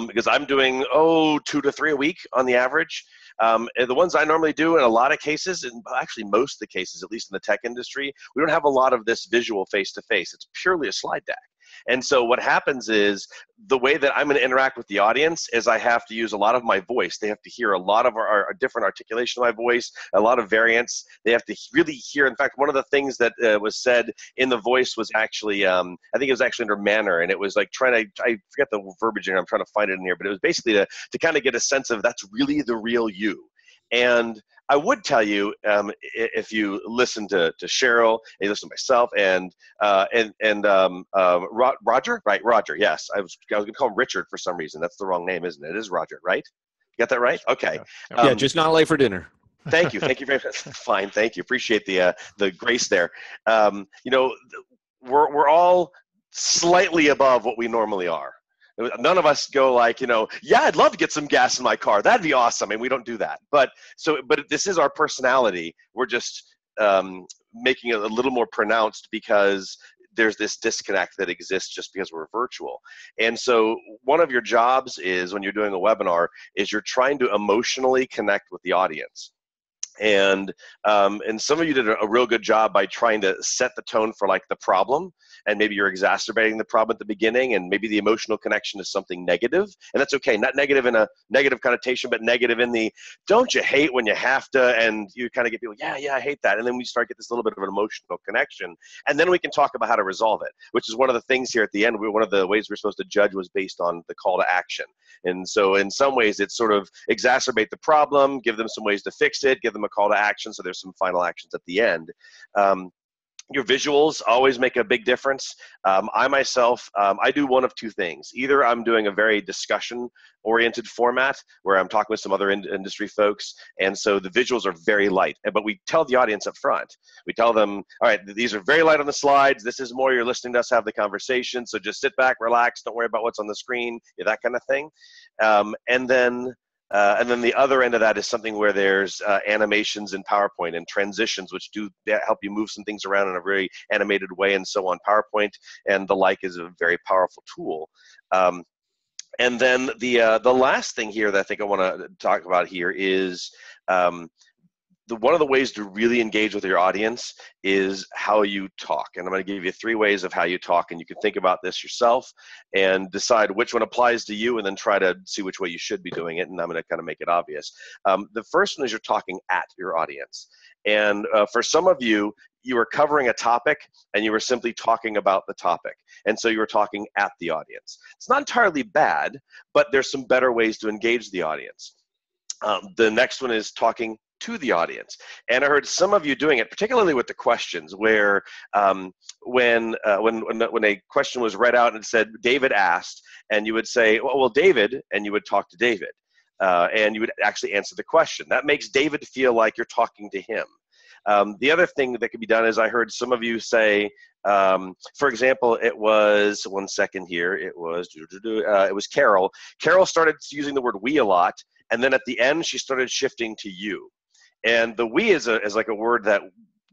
because I'm doing, 2 to 3 a week on the average, and the ones I normally do in a lot of cases, and actually most of the cases, at least in the tech industry, we don't have a lot of this visual face-to-face. It's purely a slide deck. And so what happens is, the way that I'm going to interact with the audience is I have to use a lot of my voice. They have to hear a lot of our different articulation of my voice, a lot of variance. They have to really hear. In fact, one of the things that was said in the voice was actually, I think it was actually under manner, and it was like I forget the verbiage here, I'm trying to find it in here, but it was basically to kind of get a sense of that's really the real you. And I would tell you, if you listen to Cheryl, and you listen to myself, and Roger, right? Roger, yes. I was going to call him Richard for some reason. That's the wrong name, isn't it? It is Roger, right? You got that right? Okay. Yeah, just not late for dinner. Thank you very much. Fine, thank you. Appreciate the grace there. We're all slightly above what we normally are. None of us go like, yeah, I'd love to get some gas in my car. That'd be awesome. And we don't do that. But this is our personality. We're just making it a little more pronounced because there's this disconnect that exists just because we're virtual. And so one of your jobs is, when you're doing a webinar, is you're trying to emotionally connect with the audience. And some of you did a real good job by trying to set the tone for like the problem, and maybe you're exacerbating the problem at the beginning, and maybe the emotional connection is something negative, and that's okay. Not negative in a negative connotation, but negative in the, don't you hate when you have to, and you kind of get people, yeah, I hate that. And then we start to get this little bit of an emotional connection, and then we can talk about how to resolve it, which is one of the things here at the end. One of the ways we're supposed to judge was based on the call to action. And so in some ways it's sort of exacerbate the problem, give them some ways to fix it, give them a call to action, so there's some final actions at the end. Your visuals always make a big difference. I myself, I do one of two things. Either I'm doing a very discussion-oriented format where I'm talking with some other industry folks, and so the visuals are very light. But we tell the audience up front. We tell them, all right, these are very light on the slides. This is more you're listening to us have the conversation, so just sit back, relax, don't worry about what's on the screen, that kind of thing. And then the other end of that is something where there's animations in PowerPoint and transitions, which do help you move some things around in a very animated way and so on. PowerPoint and the like is a very powerful tool. And then the last thing here that I think I want to talk about here is one of the ways to really engage with your audience is how you talk. And I'm going to give you 3 ways of how you talk, and you can think about this yourself and decide which one applies to you, and then try to see which way you should be doing it. And I'm going to kind of make it obvious. The first one is you're talking at your audience. And for some of you, you were covering a topic and you were simply talking about the topic. And so you were talking at the audience. It's not entirely bad, but there's some better ways to engage the audience. The next one is talking to the audience. And I heard some of you doing it, particularly with the questions, where when a question was read out and it said, David asked, and you would say, well, David, and you would talk to David. And you would actually answer the question. That makes David feel like you're talking to him. The other thing that could be done is I heard some of you say, for example, it was, one second here, it was Carol. Carol started using the word we a lot, and then at the end she started shifting to you. And the we is like a word that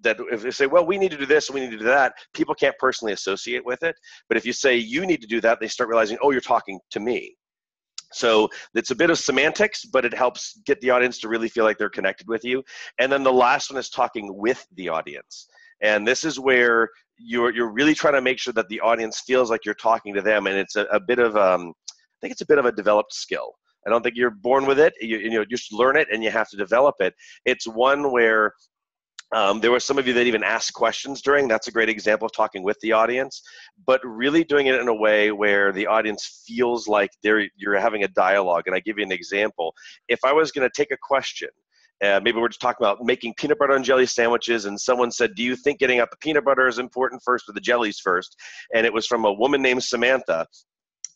if they say, well, we need to do this and we need to do that, people can't personally associate with it. But if you say you need to do that, they start realizing, oh, you're talking to me. So it's a bit of semantics, but it helps get the audience to really feel like they're connected with you. And then the last one is talking with the audience. And this is where you're really trying to make sure that the audience feels like you're talking to them. And it's a bit of, I think it's a bit of a developed skill. I don't think you're born with it. You just learn it and you have to develop it. It's one where there were some of you that even asked questions during. That's a great example of talking with the audience, but really doing it in a way where the audience feels like you're having a dialogue. And I give you an example. If I was going to take a question, maybe we're just talking about making peanut butter and jelly sandwiches, and someone said, do you think getting out the peanut butter is important first or the jellies first? And it was from a woman named Samantha.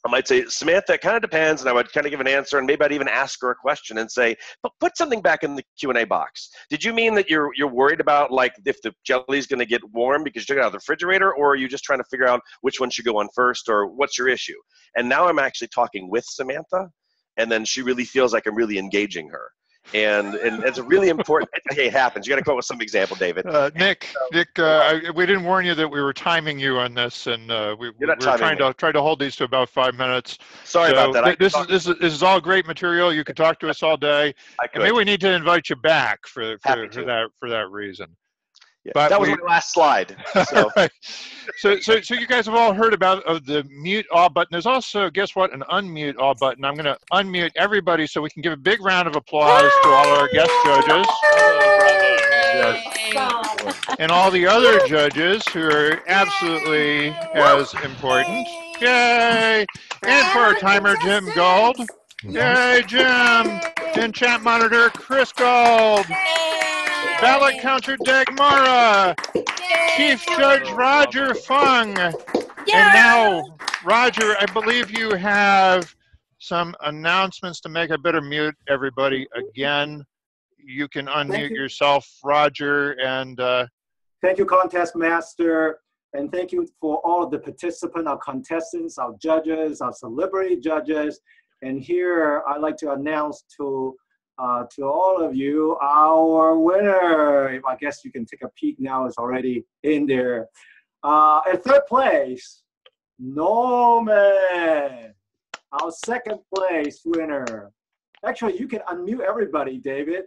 I might say, Samantha, it kind of depends, and I would kind of give an answer, and maybe I'd even ask her a question and say, but put something back in the Q&A box. Did you mean that you're worried about, like, if the jelly's going to get warm because you took it out of the refrigerator, or are you just trying to figure out which one should go on first, or what's your issue? And now I'm actually talking with Samantha, and then she really feels like I'm really engaging her. And it's a really important, hey, it happens. You got to come up with some example, David. Nick, we didn't warn you that we were timing you on this, and we were trying to hold these to about 5 minutes. Sorry about that. This is all great material. You could talk to us all day. And maybe we need to invite you back for that reason. Yeah, but that was my last slide. So. Right. So you guys have all heard about the mute all button. There's also, guess what, an unmute all button. I'm going to unmute everybody so we can give a big round of applause to all our guest judges. And all the other judges who are absolutely as important. Yay! And for our timer, Jim Gold. Yay, Jim! And chat monitor, Chris Gold. Ballot counter, Dagmara. Chief Judge Roger Fung. And now, Roger, I believe you have some announcements to make. I better mute everybody again. You can unmute yourself, Roger. And thank you, Contest Master. And thank you for all of the participants, our contestants, our judges, our celebrity judges. And here I'd like to announce to all of you our winner. I guess you can take a peek now. It's already in there. At third place, Norman, our second place winner. Actually, you can unmute everybody, David.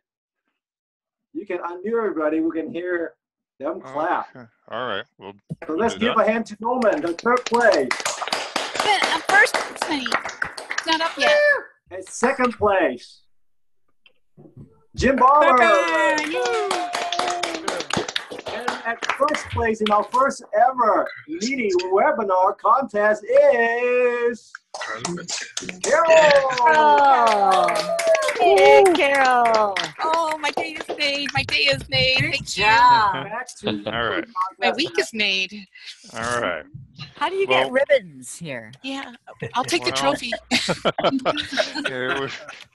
You can unmute everybody. We can hear them clap. Okay. All right. Well, so let's give a hand to Norman, the third place. First place. It's not up yet. At second place, Jim Barber. And at first place in our first ever meeting webinar contest is Carol. Hey, Carol. Oh, my day is made. My day is made. Thank you. All right. My week is made. All right. How do you get ribbons here? Yeah, I'll take the trophy.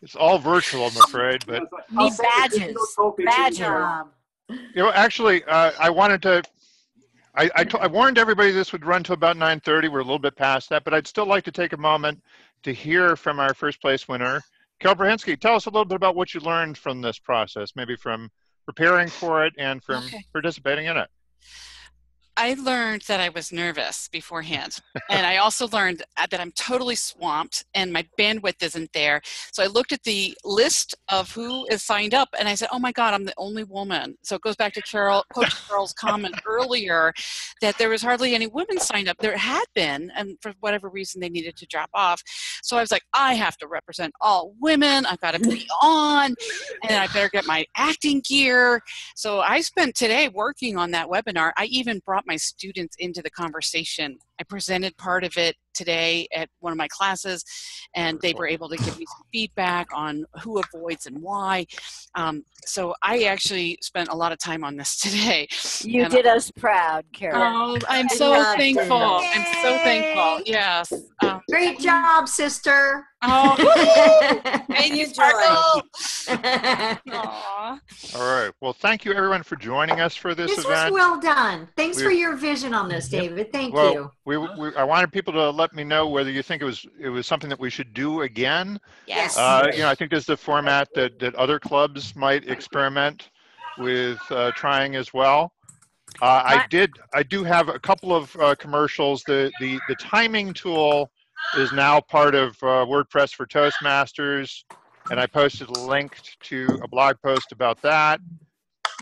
It's all virtual, I'm afraid. But need badges. You know, actually, I wanted to. I warned everybody this would run to about 9:30. We're a little bit past that, but I'd still like to take a moment to hear from our first place winner, Carol Brahansky. Tell us a little bit about what you learned from this process, maybe from preparing for it and from participating in it. I learned that I was nervous beforehand. And I also learned that I'm totally swamped and my bandwidth isn't there. So I looked at the list of who is signed up and I said, oh my God, I'm the only woman. So it goes back to Coach Carol's comment earlier that there was hardly any women signed up. There had been, and for whatever reason they needed to drop off. So I was like, I have to represent all women. I've got to be on, and I better get my acting gear. So I spent today working on that webinar. I even brought my students into the conversation. I presented part of it today at one of my classes, and they were able to give me some feedback on who avoids and why. So I actually spent a lot of time on this today. You and did us proud, Carol. Oh, I'm so thankful. I'm so thankful. Yes. Great job, sister. Oh, thank you, Sparkle. All right. Well, thank you everyone for joining us for this event. This was well done. Thanks for your vision on this, David. Thank you. I wanted people to let me know whether you think it was something that we should do again. Yes. I think there's the format that other clubs might experiment with trying as well. I do have a couple of commercials. The timing tool is now part of WordPress for Toastmasters, and I posted a link to a blog post about that.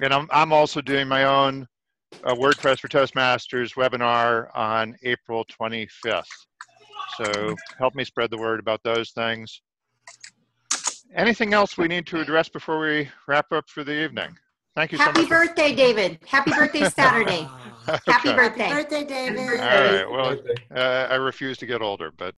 And I'm also doing my own WordPress for Toastmasters webinar on April 25th. So help me spread the word about those things. Anything else we need to address before we wrap up for the evening? Thank you so much. Happy birthday, David. Happy birthday Saturday. Okay. Happy birthday. Happy birthday, David. All right. Well, I refuse to get older, but